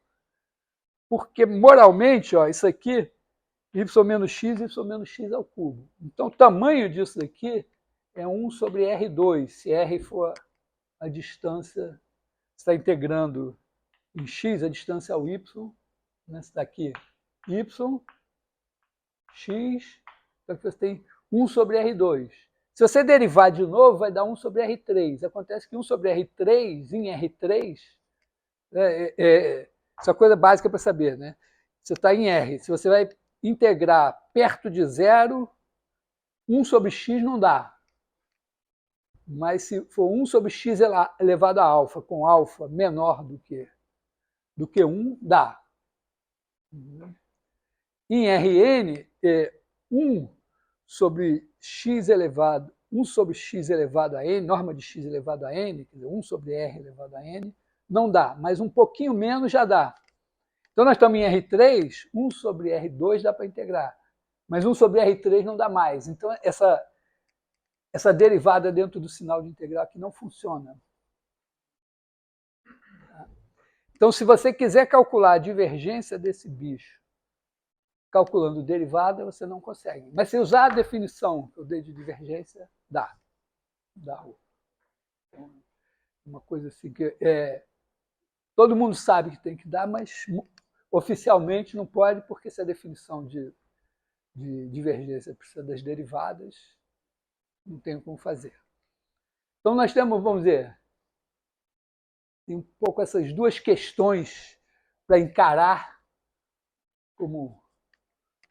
porque moralmente, ó, isso aqui, y menos x ao cubo. Então, o tamanho disso daqui é 1 sobre R2, se R for a distância, está integrando em x a distância ao y, né? Isso daqui, y, x, então aqui você tem 1 sobre R2. Se você derivar de novo, vai dar 1 sobre R3. Acontece que 1 sobre R3, em R3, isso é coisa básica para saber, né? Você está em R, se você vai integrar perto de zero, 1 sobre x não dá. Mas se for 1 sobre x elevado a alfa, com alfa menor do que 1, dá. Em Rn, 1 sobre x elevado a n, norma de x elevado a n, quer dizer, 1 sobre r elevado a n, não dá, mas um pouquinho menos já dá. Então nós estamos em R3, 1 sobre R2 dá para integrar, mas 1 sobre R3 não dá mais. Então essa derivada dentro do sinal de integral aqui não funciona. Então, se você quiser calcular a divergência desse bicho, calculando derivada, você não consegue. Mas se usar a definição que eu dei de divergência, dá. Dá. Uma coisa assim que todo mundo sabe que tem que dar, mas oficialmente não pode, porque se a definição de divergência precisa das derivadas, não tem como fazer. Então nós temos, vamos dizer, um pouco essas duas questões para encarar como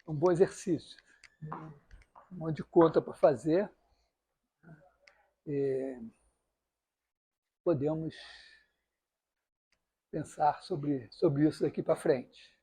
um bom exercício. Um monte de conta para fazer. Podemos pensar sobre isso daqui para frente.